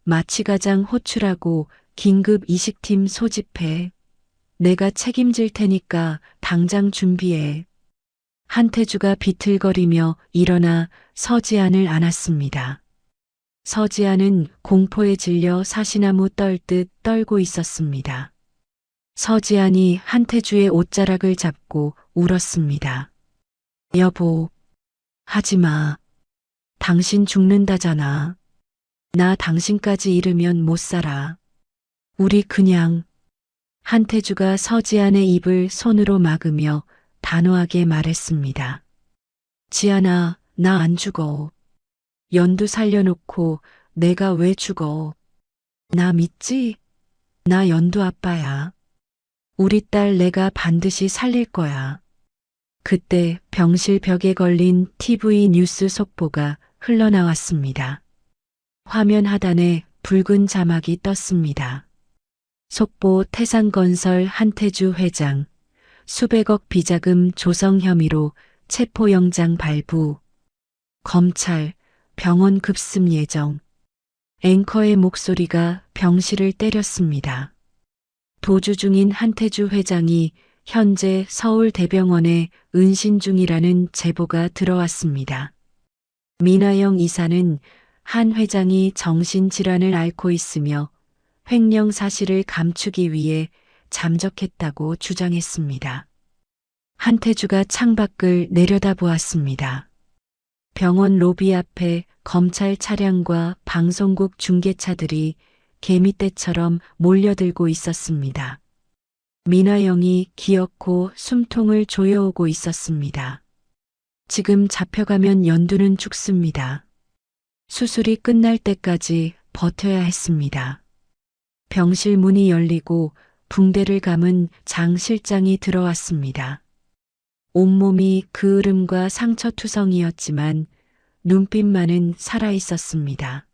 마취과장 호출하고 긴급 이식팀 소집해. 내가 책임질 테니까 당장 준비해. 한태주가 비틀거리며 일어나 서지안을 안았습니다. 서지안은 공포에 질려 사시나무 떨듯 떨고 있었습니다. 서지안이 한태주의 옷자락을 잡고 울었습니다. 여보, 하지마. 당신 죽는다잖아. 나 당신까지 잃으면 못 살아. 우리 그냥. 한태주가 서지안의 입을 손으로 막으며 단호하게 말했습니다. 지안아, 나 안 죽어. 연두 살려놓고 내가 왜 죽어. 나 믿지? 나 연두 아빠야. 우리 딸 내가 반드시 살릴 거야. 그때 병실 벽에 걸린 TV 뉴스 속보가 흘러나왔습니다. 화면 하단에 붉은 자막이 떴습니다. 속보 태산건설 한태주 회장, 수백억 비자금 조성 혐의로 체포영장 발부. 검찰, 병원 급습 예정. 앵커의 목소리가 병실을 때렸습니다. 도주 중인 한태주 회장이 현재 서울대병원에 은신 중이라는 제보가 들어왔습니다. 민화영 이사는 한 회장이 정신질환을 앓고 있으며 횡령 사실을 감추기 위해 잠적했다고 주장했습니다. 한태주가 창밖을 내려다보았습니다. 병원 로비 앞에 검찰 차량과 방송국 중계차들이 개미떼처럼 몰려들고 있었습니다. 민화영이 기어코 숨통을 조여오고 있었습니다. 지금 잡혀가면 연두는 죽습니다. 수술이 끝날 때까지 버텨야 했습니다. 병실 문이 열리고 붕대를 감은 장 실장이 들어왔습니다. 온몸이 그을음과 상처투성이었지만 눈빛만은 살아있었습니다.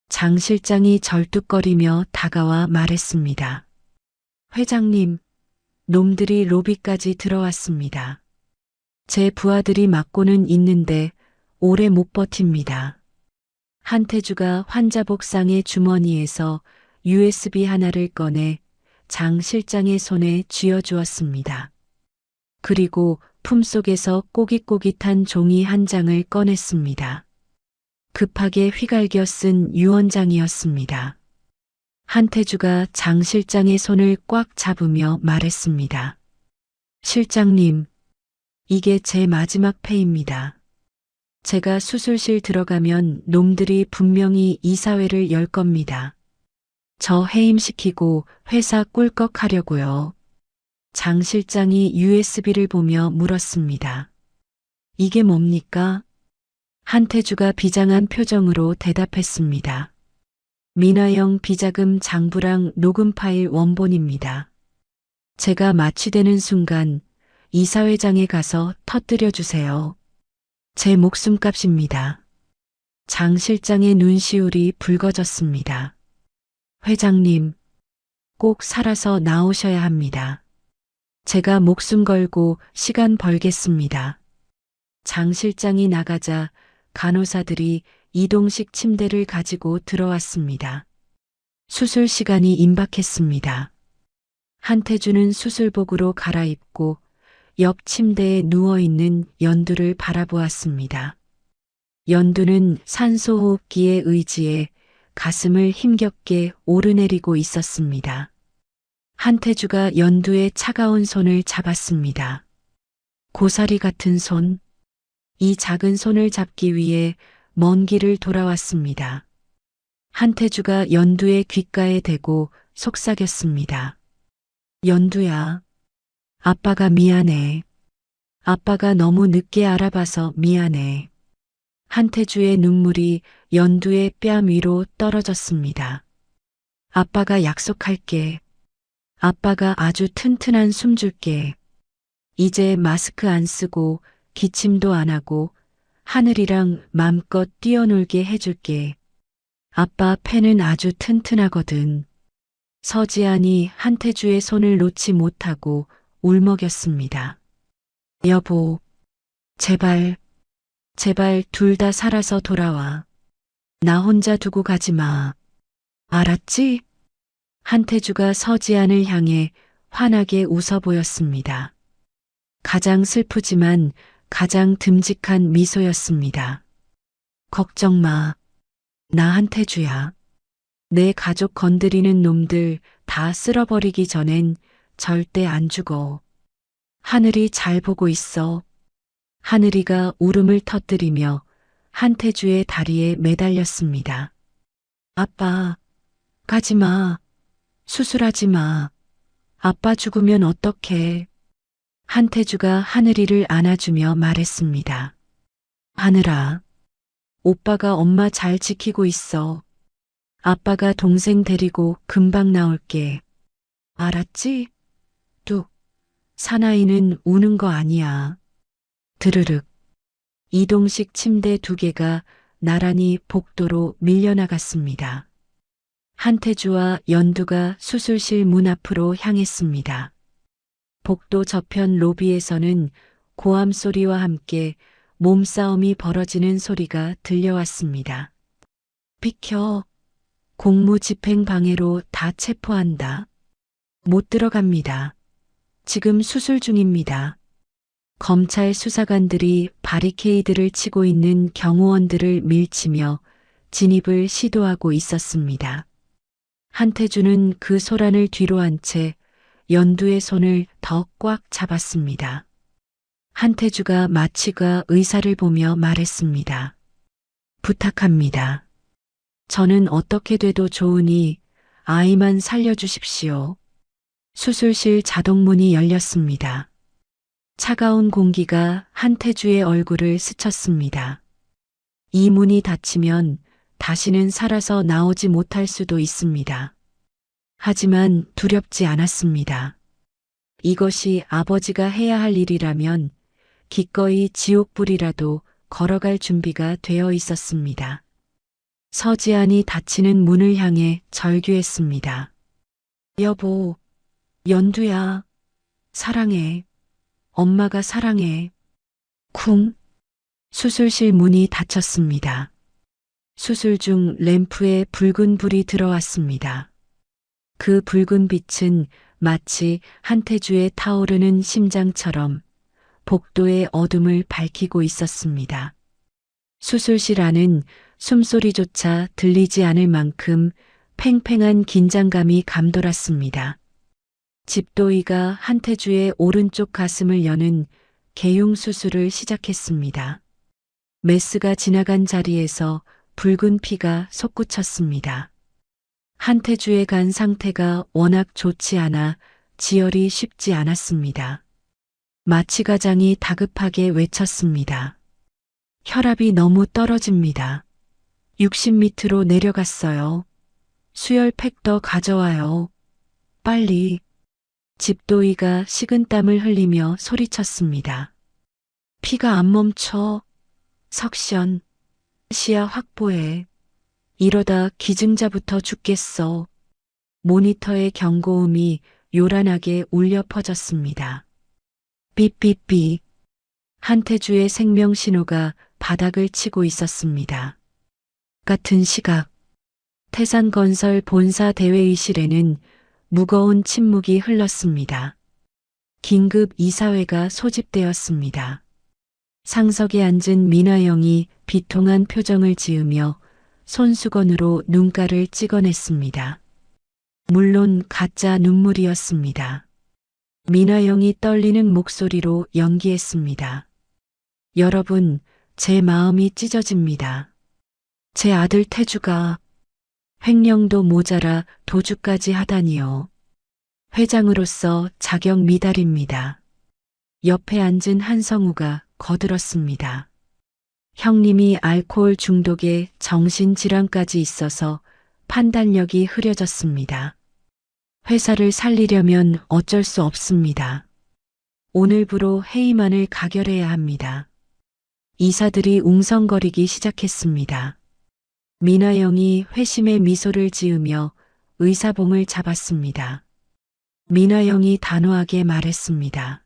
장 실장이 절뚝거리며 다가와 말했습니다. 회장님, 놈들이 로비까지 들어왔습니다. 제 부하들이 막고는 있는데 오래 못 버팁니다. 한태주가 환자복상의 주머니에서 USB 하나를 꺼내 장 실장의 손에 쥐어주었습니다. 그리고 품속에서 꼬깃꼬깃한 종이 한 장을 꺼냈습니다. 급하게 휘갈겨 쓴 유언장이었습니다. 한태주가 장 실장의 손을 꽉 잡으며 말했습니다. 실장님, 이게 제 마지막 패입니다. 제가 수술실 들어가면 놈들이 분명히 이사회를 열 겁니다. 저 해임시키고 회사 꿀꺽하려고요. 장 실장이 USB를 보며 물었습니다. 이게 뭡니까? 한태주가 비장한 표정으로 대답했습니다. 민화영 비자금 장부랑 녹음 파일 원본입니다. 제가 마취되는 순간 이사회장에 가서 터뜨려 주세요. 제 목숨값입니다. 장 실장의 눈시울이 붉어졌습니다. 회장님, 꼭 살아서 나오셔야 합니다. 제가 목숨 걸고 시간 벌겠습니다. 장 실장이 나가자 간호사들이 이동식 침대를 가지고 들어왔습니다. 수술 시간이 임박했습니다. 한태주는 수술복으로 갈아입고 옆 침대에 누워있는 연두를 바라보았습니다. 연두는 산소호흡기에 의지해 가슴을 힘겹게 오르내리고 있었습니다. 한태주가 연두의 차가운 손을 잡았습니다. 고사리 같은 손. 이 작은 손을 잡기 위해 먼 길을 돌아왔습니다. 한태주가 연두의 귓가에 대고 속삭였습니다. 연두야, 아빠가 미안해. 아빠가 너무 늦게 알아봐서 미안해. 한태주의 눈물이 연두의 뺨 위로 떨어졌습니다. 아빠가 약속할게. 아빠가 아주 튼튼한 숨 줄게. 이제 마스크 안 쓰고 기침도 안 하고 하늘이랑 맘껏 뛰어놀게 해줄게. 아빠 폐는 아주 튼튼하거든. 서지안이 한태주의 손을 놓지 못하고 울먹였습니다. 여보, 제발, 제발 둘 다 살아서 돌아와. 나 혼자 두고 가지 마. 알았지? 한태주가 서지안을 향해 환하게 웃어 보였습니다. 가장 슬프지만 가장 듬직한 미소였습니다. 걱정 마. 나 한태주야. 내 가족 건드리는 놈들 다 쓸어버리기 전엔 절대 안 죽어. 하늘이 잘 보고 있어. 하늘이가 울음을 터뜨리며 한태주의 다리에 매달렸습니다. 아빠, 가지 마. 수술하지 마. 아빠 죽으면 어떡해. 한태주가 하늘이를 안아주며 말했습니다. 하늘아, 오빠가 엄마 잘 지키고 있어. 아빠가 동생 데리고 금방 나올게. 알았지? 뚝. 사나이는 우는 거 아니야. 드르륵. 이동식 침대 2개가 나란히 복도로 밀려나갔습니다. 한태주와 연두가 수술실 문 앞으로 향했습니다. 복도 저편 로비에서는 고함 소리와 함께 몸싸움이 벌어지는 소리가 들려왔습니다. 비켜. 공무집행 방해로 다 체포한다. 못 들어갑니다. 지금 수술 중입니다. 검찰 수사관들이 바리케이드를 치고 있는 경호원들을 밀치며 진입을 시도하고 있었습니다. 한태주는 그 소란을 뒤로 한 채 연두의 손을 더 꽉 잡았습니다. 한태주가 마취가 의사를 보며 말했습니다. 부탁합니다. 저는 어떻게 돼도 좋으니 아이만 살려주십시오. 수술실 자동문이 열렸습니다. 차가운 공기가 한태주의 얼굴을 스쳤습니다. 이 문이 닫히면 다시는 살아서 나오지 못할 수도 있습니다. 하지만 두렵지 않았습니다. 이것이 아버지가 해야 할 일이라면 기꺼이 지옥불이라도 걸어갈 준비가 되어 있었습니다. 서지안이 닫히는 문을 향해 절규했습니다. 여보, 연두야, 사랑해. 엄마가 사랑해. 쿵. 수술실 문이 닫혔습니다. 수술 중 램프에 붉은 불이 들어왔습니다. 그 붉은 빛은 마치 한태주의 타오르는 심장처럼 복도의 어둠을 밝히고 있었습니다. 수술실 안은 숨소리조차 들리지 않을 만큼 팽팽한 긴장감이 감돌았습니다. 집도이가 한태주의 오른쪽 가슴을 여는 개용 수술을 시작했습니다. 메스가 지나간 자리에서 붉은 피가 솟구쳤습니다. 한태주의 간 상태가 워낙 좋지 않아 지혈이 쉽지 않았습니다. 마취과장이 다급하게 외쳤습니다. 혈압이 너무 떨어집니다. 60m로 내려갔어요. 수혈팩 더 가져와요. 빨리. 집도이가 식은땀을 흘리며 소리쳤습니다. 피가 안 멈춰. 석션. 시야 확보해. 이러다 기증자부터 죽겠어. 모니터의 경고음이 요란하게 울려 퍼졌습니다. 삐삐삐. 한태주의 생명 신호가 바닥을 치고 있었습니다. 같은 시각 태산건설 본사 대회의실에는 무거운 침묵이 흘렀습니다. 긴급 이사회가 소집되었습니다. 상석에 앉은 민화영이 비통한 표정을 지으며 손수건으로 눈가를 찍어냈습니다. 물론 가짜 눈물이었습니다. 민화영이 떨리는 목소리로 연기했습니다. 여러분, 제 마음이 찢어집니다. 제 아들 태주가 횡령도 모자라 도주까지 하다니요. 회장으로서 자격 미달입니다. 옆에 앉은 한성우가 거들었습니다. 형님이 알코올 중독에 정신질환까지 있어서 판단력이 흐려졌습니다. 회사를 살리려면 어쩔 수 없습니다. 오늘부로 회의만을 가결해야 합니다. 이사들이 웅성거리기 시작했습니다. 민화영이 회심의 미소를 지으며 의사봉을 잡았습니다. 민화영이 단호하게 말했습니다.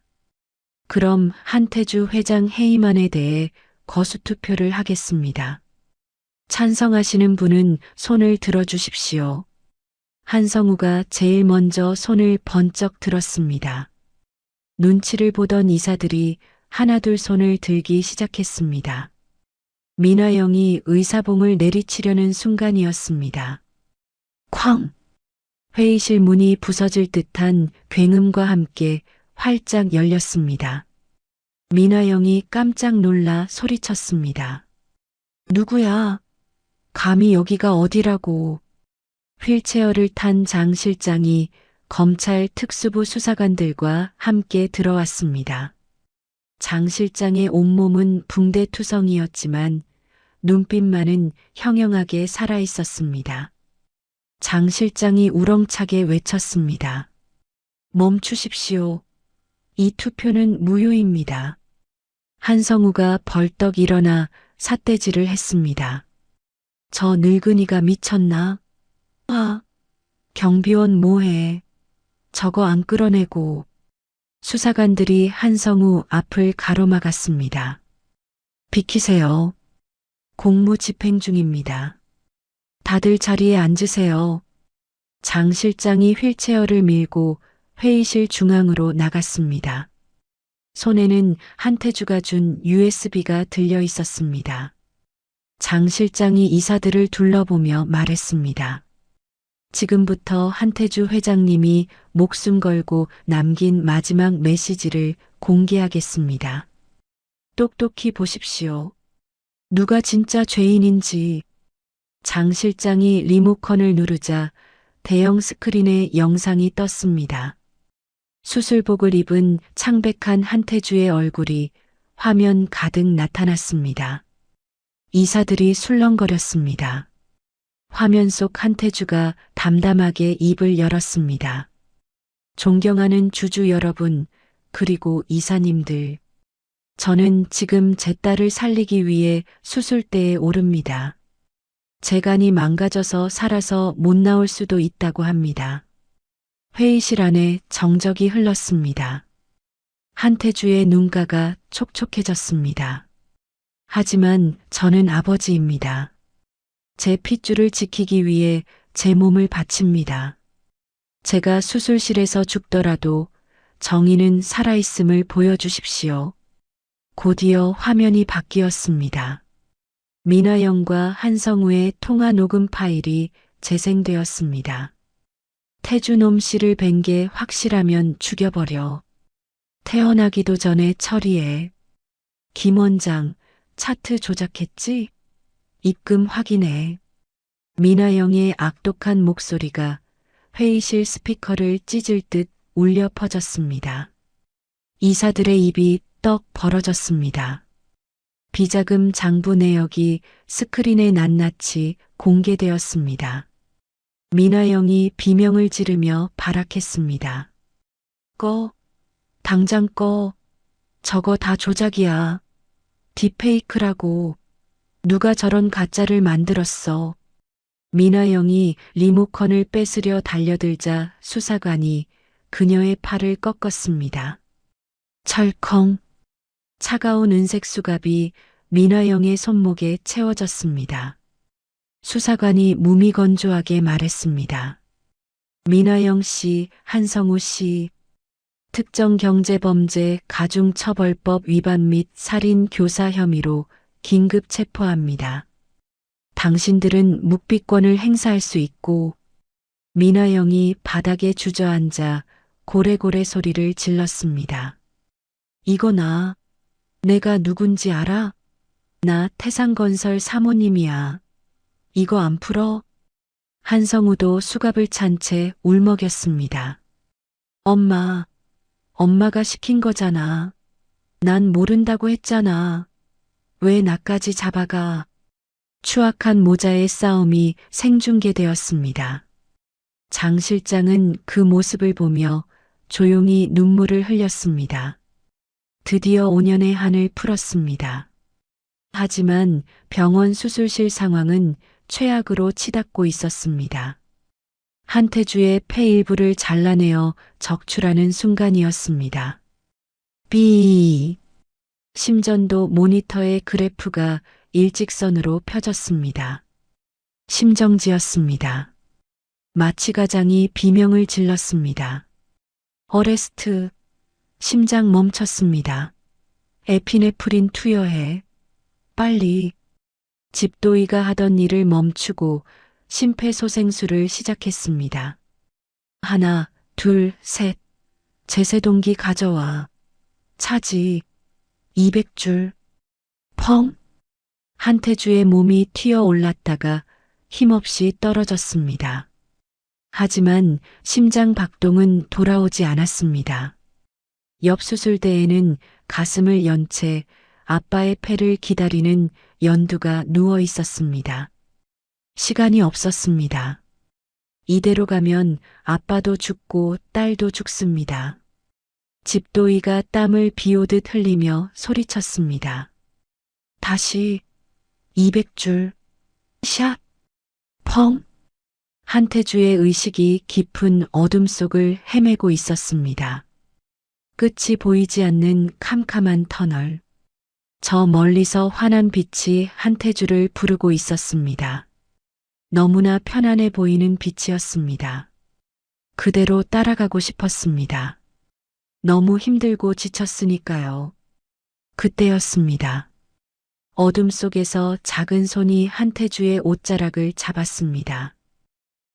그럼 한태주 회장 해임안에 대해 거수투표를 하겠습니다. 찬성하시는 분은 손을 들어주십시오. 한성우가 제일 먼저 손을 번쩍 들었습니다. 눈치를 보던 이사들이 하나둘 손을 들기 시작했습니다. 민화영이 의사봉을 내리치려는 순간이었습니다. 쾅! 회의실 문이 부서질 듯한 굉음과 함께 활짝 열렸습니다. 민화영이 깜짝 놀라 소리쳤습니다. 누구야? 감히 여기가 어디라고. 휠체어를 탄 장 실장이 검찰 특수부 수사관들과 함께 들어왔습니다. 장 실장의 온몸은 붕대투성이었지만 눈빛만은 형형하게 살아있었습니다. 장 실장이 우렁차게 외쳤습니다. 멈추십시오. 이 투표는 무효입니다. 한성우가 벌떡 일어나 삿대질을 했습니다. 저 늙은이가 미쳤나? 아, 경비원 뭐해? 저거 안 끌어내고. 수사관들이 한성우 앞을 가로막았습니다. 비키세요. 공무 집행 중입니다. 다들 자리에 앉으세요. 장 실장이 휠체어를 밀고 회의실 중앙으로 나갔습니다. 손에는 한태주가 준 USB가 들려 있었습니다. 장 실장이 이사들을 둘러보며 말했습니다. 지금부터 한태주 회장님이 목숨 걸고 남긴 마지막 메시지를 공개하겠습니다. 똑똑히 보십시오. 누가 진짜 죄인인지. 장 실장이 리모컨을 누르자 대형 스크린에 영상이 떴습니다. 수술복을 입은 창백한 한태주의 얼굴이 화면 가득 나타났습니다. 이사들이 술렁거렸습니다. 화면 속 한태주가 담담하게 입을 열었습니다. 존경하는 주주 여러분, 그리고 이사님들. 저는 지금 제 딸을 살리기 위해 수술대에 오릅니다. 재간이 망가져서 살아서 못 나올 수도 있다고 합니다. 회의실 안에 정적이 흘렀습니다. 한태주의 눈가가 촉촉해졌습니다. 하지만 저는 아버지입니다. 제 핏줄을 지키기 위해 제 몸을 바칩니다. 제가 수술실에서 죽더라도 정의는 살아있음을 보여주십시오. 곧이어 화면이 바뀌었습니다. 민화영과 한성우의 통화 녹음 파일이 재생되었습니다. 태주놈 씨를 뵌 게 확실하면 죽여버려. 태어나기도 전에 처리해. 김 원장, 차트 조작했지? 입금 확인해. 민화영의 악독한 목소리가 회의실 스피커를 찢을 듯 울려 퍼졌습니다. 이사들의 입이 떡 벌어졌습니다. 비자금 장부 내역이 스크린에 낱낱이 공개되었습니다. 민화영이 비명을 지르며 발악했습니다. 꺼. 당장 꺼. 저거 다 조작이야. 딥페이크라고. 누가 저런 가짜를 만들었어. 민화영이 리모컨을 뺏으려 달려들자 수사관이 그녀의 팔을 꺾었습니다. 철컹. 차가운 은색 수갑이 민화영의 손목에 채워졌습니다. 수사관이 무미건조하게 말했습니다. 민화영 씨, 한성우 씨, 특정경제범죄 가중처벌법 위반 및 살인 교사 혐의로 긴급 체포합니다. 당신들은 묵비권을 행사할 수 있고. 민화영이 바닥에 주저앉아 고래고래 소리를 질렀습니다. 이거 내가 누군지 알아? 나 태상건설 사모님이야. 이거 안 풀어? 한성우도 수갑을 찬 채 울먹였습니다. 엄마가 시킨 거잖아. 난 모른다고 했잖아. 왜 나까지 잡아가? 추악한 모자의 싸움이 생중계되었습니다. 장 실장은 그 모습을 보며 조용히 눈물을 흘렸습니다. 드디어 5년의 한을 풀었습니다. 하지만 병원 수술실 상황은 최악으로 치닫고 있었습니다. 한태주의 폐 일부를 잘라내어 적출하는 순간이었습니다. 삐. 심전도 모니터의 그래프가 일직선으로 펴졌습니다. 심정지였습니다. 마취과장이 비명을 질렀습니다. 어레스트. 심장 멈췄습니다. 에피네프린 투여해. 빨리. 집도이가 하던 일을 멈추고 심폐소생술을 시작했습니다. 하나, 둘, 셋. 제세동기 가져와. 차지. 200줄. 펑. 한태주의 몸이 튀어 올랐다가 힘없이 떨어졌습니다. 하지만 심장 박동은 돌아오지 않았습니다. 옆 수술대에는 가슴을 연 채 아빠의 패를 기다리는 연두가 누워 있었습니다. 시간이 없었습니다. 이대로 가면 아빠도 죽고 딸도 죽습니다. 집도이가 땀을 비오듯 흘리며 소리쳤습니다. 다시 200줄. 샷. 펑. 한태주의 의식이 깊은 어둠 속을 헤매고 있었습니다. 끝이 보이지 않는 캄캄한 터널. 저 멀리서 환한 빛이 한태주를 부르고 있었습니다. 너무나 편안해 보이는 빛이었습니다. 그대로 따라가고 싶었습니다. 너무 힘들고 지쳤으니까요. 그때였습니다. 어둠 속에서 작은 손이 한태주의 옷자락을 잡았습니다.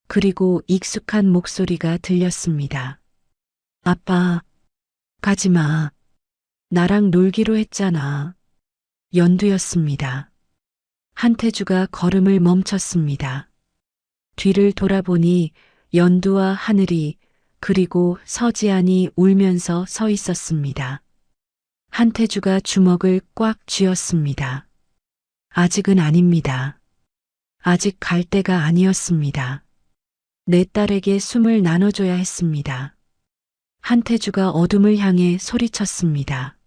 그리고 익숙한 목소리가 들렸습니다. 아빠, 가지마. 나랑 놀기로 했잖아. 연두였습니다. 한태주가 걸음을 멈췄습니다. 뒤를 돌아보니 연두와 하늘이 그리고 서지안이 울면서 서 있었습니다. 한태주가 주먹을 꽉 쥐었습니다. 아직은 아닙니다. 아직 갈 때가 아니었습니다. 내 딸에게 숨을 나눠줘야 했습니다. 한태주가 어둠을 향해 소리쳤습니다.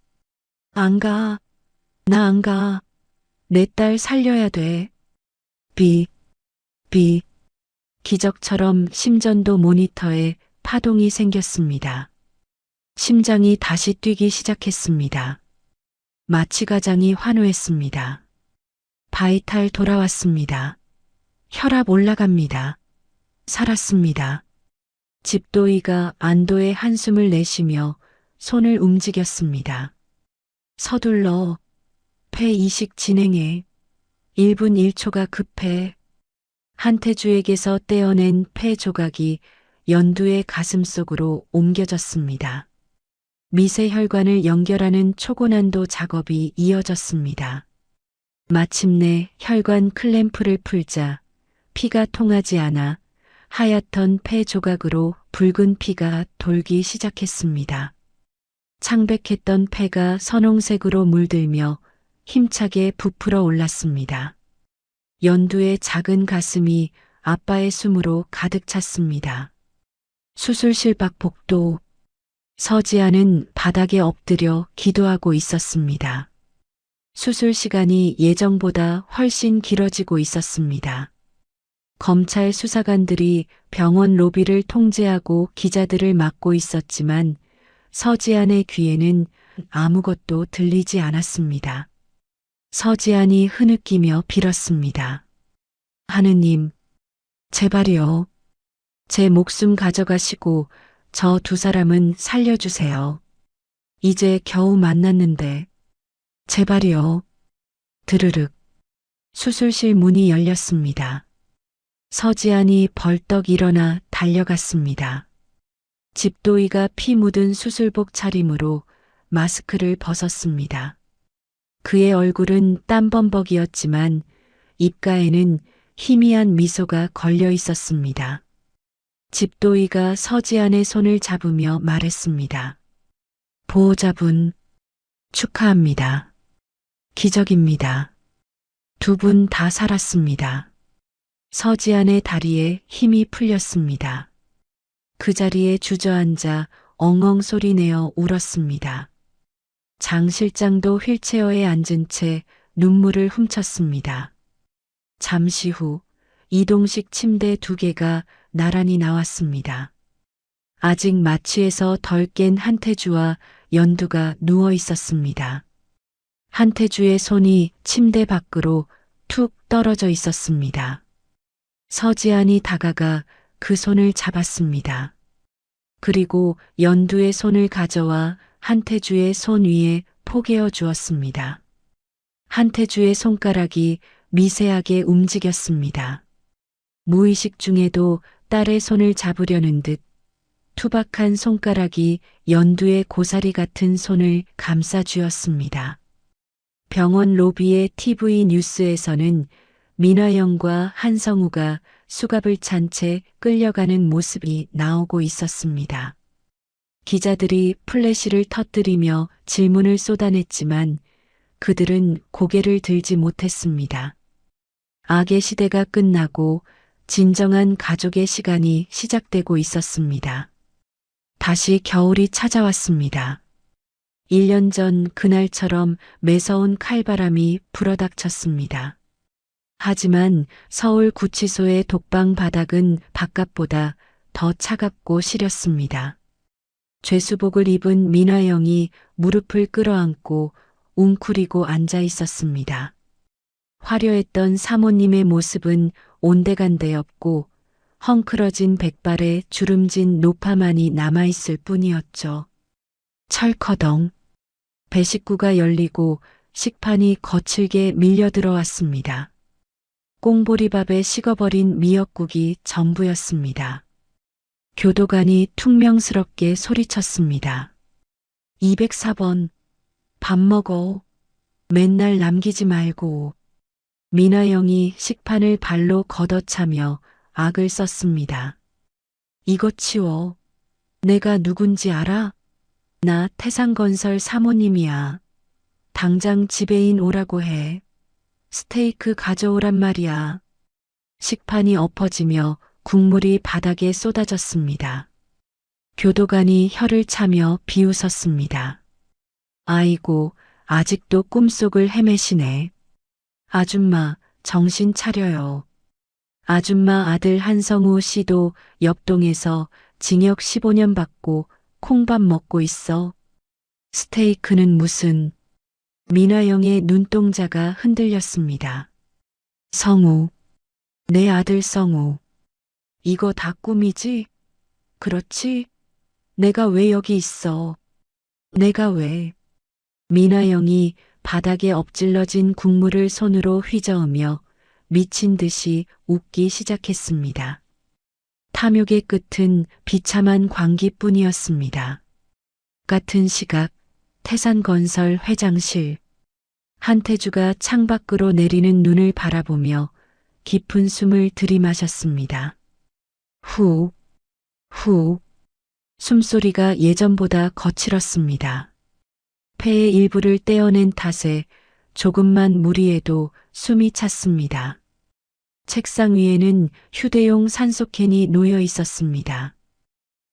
안 가. 나 안 가. 내 딸 살려야 돼. 비. 기적처럼 심전도 모니터에 파동이 생겼습니다. 심장이 다시 뛰기 시작했습니다. 마취과장이 환호했습니다. 바이탈 돌아왔습니다. 혈압 올라갑니다. 살았습니다. 집도이가 안도의 한숨을 내쉬며 손을 움직였습니다. 서둘러. 폐 이식 진행해. 1분 1초가 급해. 한태주에게서 떼어낸 폐 조각이 연두의 가슴 속으로 옮겨졌습니다. 미세혈관을 연결하는 초고난도 작업이 이어졌습니다. 마침내 혈관 클램프를 풀자 피가 통하지 않아 하얗던 폐 조각으로 붉은 피가 돌기 시작했습니다. 창백했던 폐가 선홍색으로 물들며 힘차게 부풀어 올랐습니다. 연두의 작은 가슴이 아빠의 숨으로 가득 찼습니다. 수술실 밖 복도. 서지아는 바닥에 엎드려 기도하고 있었습니다. 수술 시간이 예정보다 훨씬 길어지고 있었습니다. 검찰 수사관들이 병원 로비를 통제하고 기자들을 막고 있었지만 서지안의 귀에는 아무것도 들리지 않았습니다. 서지안이 흐느끼며 빌었습니다. 하느님, 제발요. 제 목숨 가져가시고 저 두 사람은 살려주세요. 이제 겨우 만났는데. 제발요. 드르륵. 수술실 문이 열렸습니다. 서지안이 벌떡 일어나 달려갔습니다. 집도이가 피 묻은 수술복 차림으로 마스크를 벗었습니다. 그의 얼굴은 땀범벅이었지만 입가에는 희미한 미소가 걸려 있었습니다. 집도이가 서지안의 손을 잡으며 말했습니다. 보호자분, 축하합니다. 기적입니다. 두 분 다 살았습니다. 서지안의 다리에 힘이 풀렸습니다. 그 자리에 주저앉아 엉엉 소리내어 울었습니다. 장 실장도 휠체어에 앉은 채 눈물을 훔쳤습니다. 잠시 후 이동식 침대 2개가 나란히 나왔습니다. 아직 마취에서 덜 깬 한태주와 연두가 누워 있었습니다. 한태주의 손이 침대 밖으로 툭 떨어져 있었습니다. 서지안이 다가가 그 손을 잡았습니다. 그리고 연두의 손을 가져와 한태주의 손 위에 포개어 주었습니다. 한태주의 손가락이 미세하게 움직였습니다. 무의식 중에도 딸의 손을 잡으려는 듯 투박한 손가락이 연두의 고사리 같은 손을 감싸 쥐었습니다. 병원 로비의 TV 뉴스에서는 민화영과 한성우가 수갑을 찬 채 끌려가는 모습이 나오고 있었습니다. 기자들이 플래시를 터뜨리며 질문을 쏟아냈지만 그들은 고개를 들지 못했습니다. 악의 시대가 끝나고 진정한 가족의 시간이 시작되고 있었습니다. 다시 겨울이 찾아왔습니다. 1년 전 그날처럼 매서운 칼바람이 불어닥쳤습니다. 하지만 서울 구치소의 독방 바닥은 바깥보다 더 차갑고 시렸습니다. 죄수복을 입은 민화영이 무릎을 끌어안고 웅크리고 앉아 있었습니다. 화려했던 사모님의 모습은 온데간데였고 헝클어진 백발에 주름진 노파만이 남아있을 뿐이었죠. 철커덩. 배식구가 열리고 식판이 거칠게 밀려 들어왔습니다. 꽁보리밥에 식어버린 미역국이 전부였습니다. 교도관이 퉁명스럽게 소리쳤습니다. 204번. 밥 먹어. 맨날 남기지 말고. 민화영이 식판을 발로 걷어차며 악을 썼습니다. 이것 치워. 내가 누군지 알아? 나 태산건설 사모님이야. 당장 지배인 오라고 해. 스테이크 가져오란 말이야. 식판이 엎어지며 국물이 바닥에 쏟아졌습니다. 교도관이 혀를 차며 비웃었습니다. 아이고, 아직도 꿈속을 헤매시네. 아줌마, 정신 차려요. 아줌마 아들 한성우 씨도 옆동에서 징역 15년 받고 콩밥 먹고 있어. 스테이크는 무슨. 민화영의 눈동자가 흔들렸습니다. 성우. 내 아들 성우. 이거 다 꿈이지? 그렇지? 내가 왜 여기 있어? 내가 왜? 민화영이 바닥에 엎질러진 국물을 손으로 휘저으며 미친 듯이 웃기 시작했습니다. 탐욕의 끝은 비참한 광기뿐이었습니다. 같은 시각 태산건설 회장실. 한태주가 창밖으로 내리는 눈을 바라보며 깊은 숨을 들이마셨습니다. 후, 후. 숨소리가 예전보다 거칠었습니다. 폐의 일부를 떼어낸 탓에 조금만 무리해도 숨이 찼습니다. 책상 위에는 휴대용 산소캔이 놓여 있었습니다.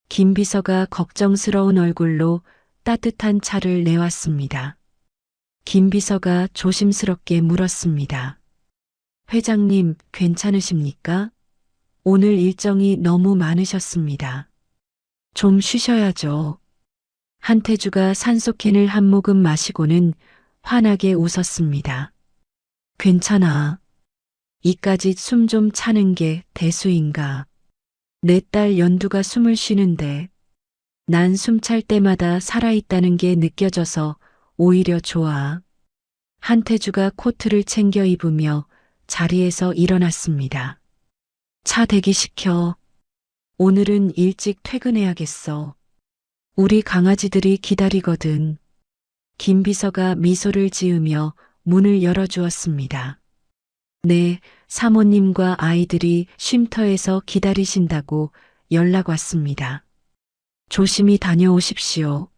김 비서가 걱정스러운 얼굴로 따뜻한 차를 내왔습니다. 김 비서가 조심스럽게 물었습니다. 회장님, 괜찮으십니까? 오늘 일정이 너무 많으셨습니다. 좀 쉬셔야죠. 한태주가 산소캔을 한 모금 마시고는 환하게 웃었습니다. 괜찮아. 이까짓 숨 좀 차는 게 대수인가. 내 딸 연두가 숨을 쉬는데 난 숨 찰 때마다 살아있다는 게 느껴져서 오히려 좋아. 한태주가 코트를 챙겨 입으며 자리에서 일어났습니다. 차 대기시켜. 오늘은 일찍 퇴근해야겠어. 우리 강아지들이 기다리거든. 김 비서가 미소를 지으며 문을 열어주었습니다. 네, 사모님과 아이들이 쉼터에서 기다리신다고 연락 왔습니다. 조심히 다녀오십시오.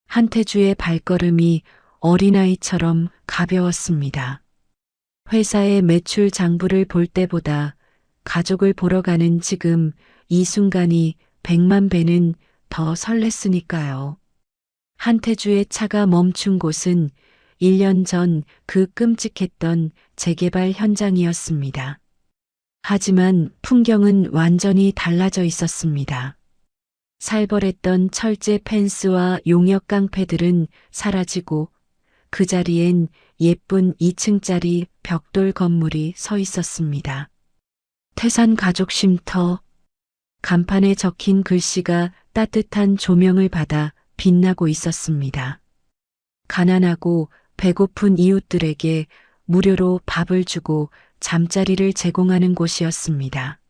한태주의 발걸음이 어린아이처럼 가벼웠습니다. 회사의 매출 장부를 볼 때보다 가족을 보러 가는 지금 이 순간이 100만 배는 더 설렜으니까요. 한태주의 차가 멈춘 곳은 1년 전 그 끔찍했던 재개발 현장이었습니다. 하지만 풍경은 완전히 달라져 있었습니다. 살벌했던 철제 펜스와 용역 깡패들은 사라지고 그 자리엔 예쁜 2층짜리 벽돌 건물이 서 있었습니다. 태산 가족 쉼터. 간판에 적힌 글씨가 따뜻한 조명을 받아 빛나고 있었습니다. 가난하고 배고픈 이웃들에게 무료로 밥을 주고 잠자리를 제공하는 곳이었습니다.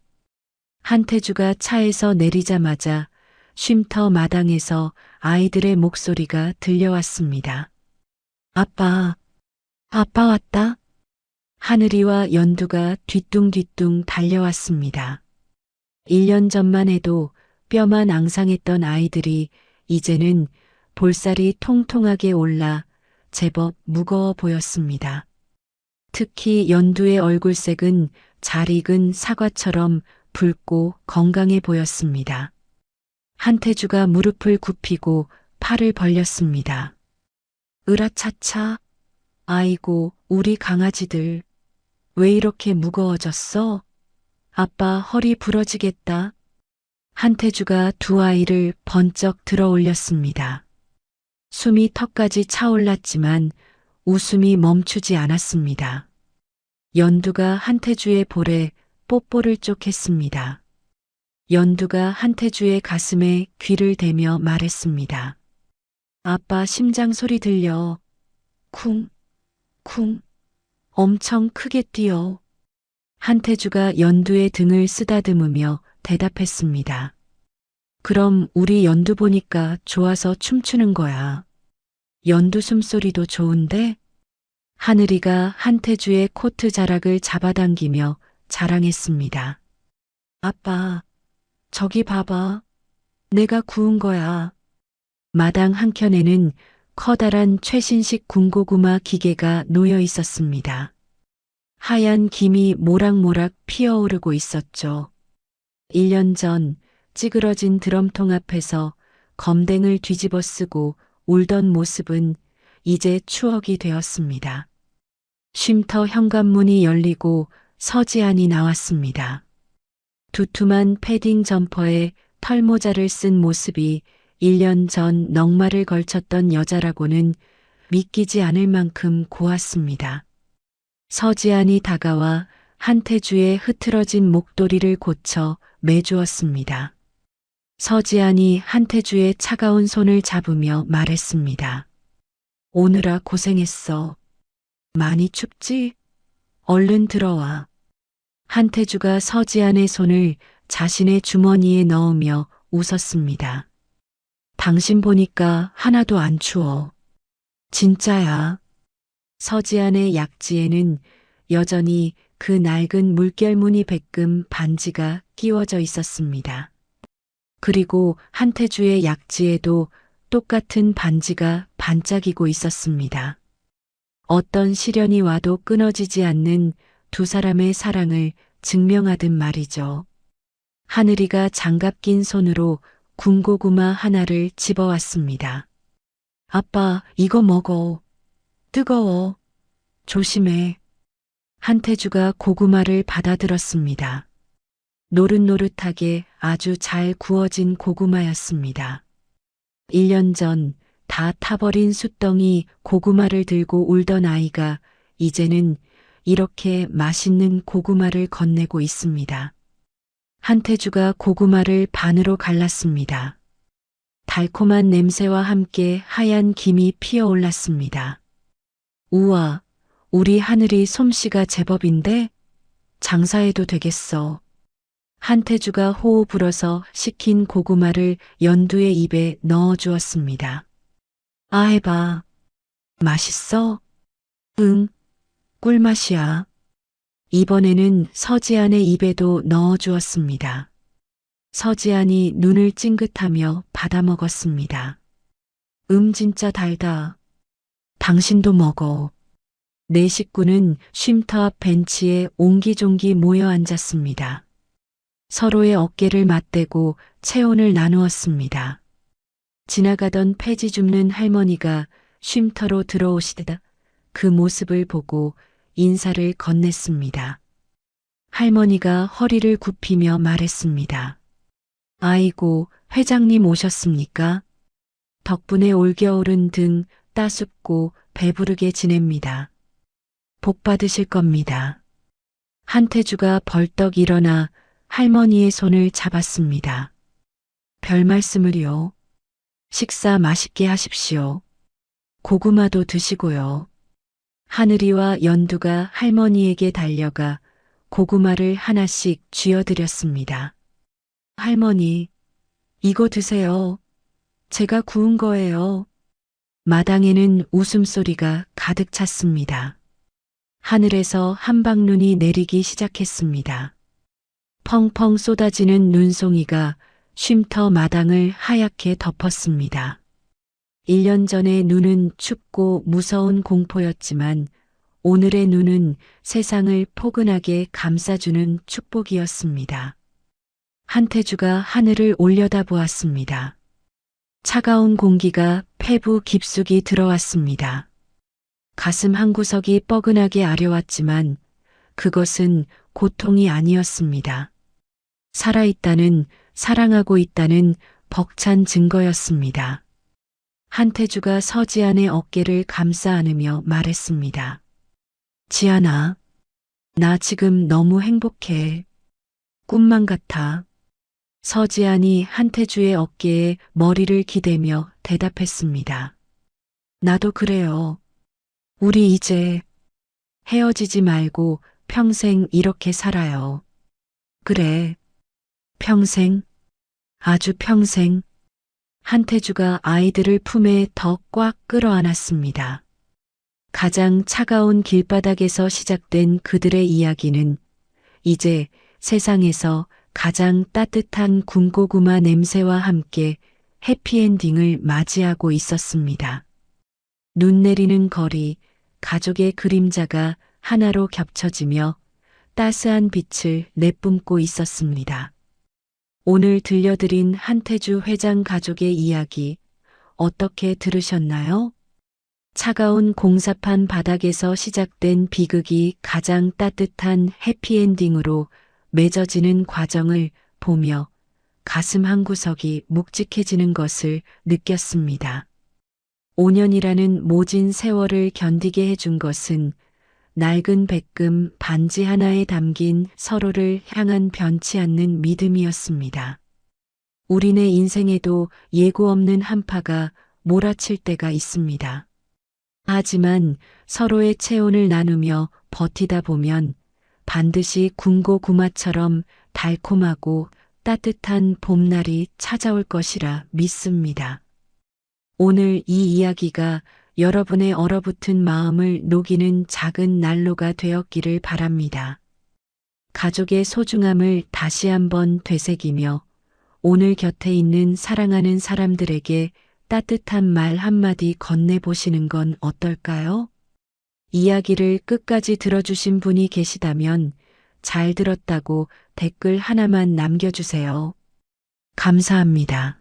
한태주가 차에서 내리자마자 쉼터 마당에서 아이들의 목소리가 들려왔습니다. 아빠, 아빠 왔다. 하늘이와 연두가 뒤뚱뒤뚱 달려왔습니다. 1년 전만 해도 뼈만 앙상했던 아이들이 이제는 볼살이 통통하게 올라 제법 무거워 보였습니다. 특히 연두의 얼굴색은 잘 익은 사과처럼 붉고 건강해 보였습니다. 한태주가 무릎을 굽히고 팔을 벌렸습니다. 으라차차, 아이고, 우리 강아지들. 왜 이렇게 무거워졌어? 아빠 허리 부러지겠다. 한태주가 두 아이를 번쩍 들어 올렸습니다. 숨이 턱까지 차올랐지만 웃음이 멈추지 않았습니다. 연두가 한태주의 볼에 뽀뽀를 쪽했습니다. 연두가 한태주의 가슴에 귀를 대며 말했습니다. 아빠 심장 소리 들려. 쿵, 쿵. 엄청 크게 뛰어. 한태주가 연두의 등을 쓰다듬으며 대답했습니다. 그럼 우리 연두 보니까 좋아서 춤추는 거야. 연두 숨소리도 좋은데? 하늘이가 한태주의 코트 자락을 잡아당기며 자랑했습니다. 아빠, 저기 봐봐. 내가 구운 거야. 마당 한켠에는 커다란 최신식 군고구마 기계가 놓여 있었습니다. 하얀 김이 모락모락 피어오르고 있었죠. 1년 전 찌그러진 드럼통 앞에서 검댕을 뒤집어 쓰고 울던 모습은 이제 추억이 되었습니다. 쉼터 현관문이 열리고 서지안이 나왔습니다. 두툼한 패딩 점퍼에 털모자를 쓴 모습이 1년 전 넉마를 걸쳤던 여자라고는 믿기지 않을 만큼 고왔습니다. 서지안이 다가와 한태주의 흐트러진 목도리를 고쳐 매주었습니다. 서지안이 한태주의 차가운 손을 잡으며 말했습니다. 오느라 고생했어. 많이 춥지? 얼른 들어와. 한태주가 서지안의 손을 자신의 주머니에 넣으며 웃었습니다. 당신 보니까 하나도 안 추워. 진짜야. 서지안의 약지에는 여전히 그 낡은 물결무늬 백금 반지가 끼워져 있었습니다. 그리고 한태주의 약지에도 똑같은 반지가 반짝이고 있었습니다. 어떤 시련이 와도 끊어지지 않는 두 사람의 사랑을 증명하듯 말이죠. 하늘이가 장갑 낀 손으로 군고구마 하나를 집어왔습니다. 아빠, 이거 먹어. 뜨거워. 조심해. 한태주가 고구마를 받아들었습니다. 노릇노릇하게 아주 잘 구워진 고구마였습니다. 1년 전 다 타버린 숫덩이 고구마를 들고 울던 아이가 이제는 이렇게 맛있는 고구마를 건네고 있습니다. 한태주가 고구마를 반으로 갈랐습니다. 달콤한 냄새와 함께 하얀 김이 피어올랐습니다. 우와, 우리 하늘이 솜씨가 제법인데? 장사해도 되겠어. 한태주가 호호 불어서 식힌 고구마를 연두의 입에 넣어 주었습니다. 아, 해봐. 맛있어? 응, 꿀맛이야. 이번에는 서지안의 입에도 넣어 주었습니다. 서지안이 눈을 찡긋하며 받아먹었습니다. 진짜 달다. 당신도 먹어. 네 식구는 쉼터 앞 벤치에 옹기종기 모여 앉았습니다. 서로의 어깨를 맞대고 체온을 나누었습니다. 지나가던 폐지 줍는 할머니가 쉼터로 들어오시다 그 모습을 보고 인사를 건넸습니다. 할머니가 허리를 굽히며 말했습니다. 아이고, 회장님 오셨습니까? 덕분에 올겨울은 등 따숩고 배부르게 지냅니다. 복 받으실 겁니다. 한태주가 벌떡 일어나 할머니의 손을 잡았습니다. 별 말씀을요. 식사 맛있게 하십시오. 고구마도 드시고요. 하늘이와 연두가 할머니에게 달려가 고구마를 하나씩 쥐어드렸습니다. 할머니, 이거 드세요. 제가 구운 거예요. 마당에는 웃음소리가 가득 찼습니다. 하늘에서 한방눈이 내리기 시작했습니다. 펑펑 쏟아지는 눈송이가 쉼터 마당을 하얗게 덮었습니다. 1년 전의 눈은 춥고 무서운 공포였지만 오늘의 눈은 세상을 포근하게 감싸주는 축복이었습니다. 한태주가 하늘을 올려다보았습니다. 차가운 공기가 폐부 깊숙이 들어왔습니다. 가슴 한구석이 뻐근하게 아려왔지만 그것은 고통이 아니었습니다. 살아있다는, 사랑하고 있다는 벅찬 증거였습니다. 한태주가 서지안의 어깨를 감싸 안으며 말했습니다. 지안아, 나 지금 너무 행복해. 꿈만 같아. 서지안이 한태주의 어깨에 머리를 기대며 대답했습니다. 나도 그래요. 우리 이제 헤어지지 말고 평생 이렇게 살아요. 그래. 평생. 아주 평생. 한태주가 아이들을 품에 더 꽉 끌어안았습니다. 가장 차가운 길바닥에서 시작된 그들의 이야기는 이제 세상에서 가장 따뜻한 군고구마 냄새와 함께 해피엔딩을 맞이하고 있었습니다. 눈 내리는 거리, 가족의 그림자가 하나로 겹쳐지며 따스한 빛을 내뿜고 있었습니다. 오늘 들려드린 한태주 회장 가족의 이야기 어떻게 들으셨나요? 차가운 공사판 바닥에서 시작된 비극이 가장 따뜻한 해피엔딩으로 맺어지는 과정을 보며 가슴 한구석이 묵직해지는 것을 느꼈습니다. 5년이라는 모진 세월을 견디게 해준 것은 낡은 백금 반지 하나에 담긴 서로를 향한 변치 않는 믿음이었습니다. 우리네 인생에도 예고 없는 한파가 몰아칠 때가 있습니다. 하지만 서로의 체온을 나누며 버티다 보면 반드시 군고구마처럼 달콤하고 따뜻한 봄날이 찾아올 것이라 믿습니다. 오늘 이 이야기가 여러분의 얼어붙은 마음을 녹이는 작은 난로가 되었기를 바랍니다. 가족의 소중함을 다시 한번 되새기며 오늘 곁에 있는 사랑하는 사람들에게 따뜻한 말 한마디 건네보시는 건 어떨까요? 이야기를 끝까지 들어주신 분이 계시다면 잘 들었다고 댓글 하나만 남겨주세요. 감사합니다.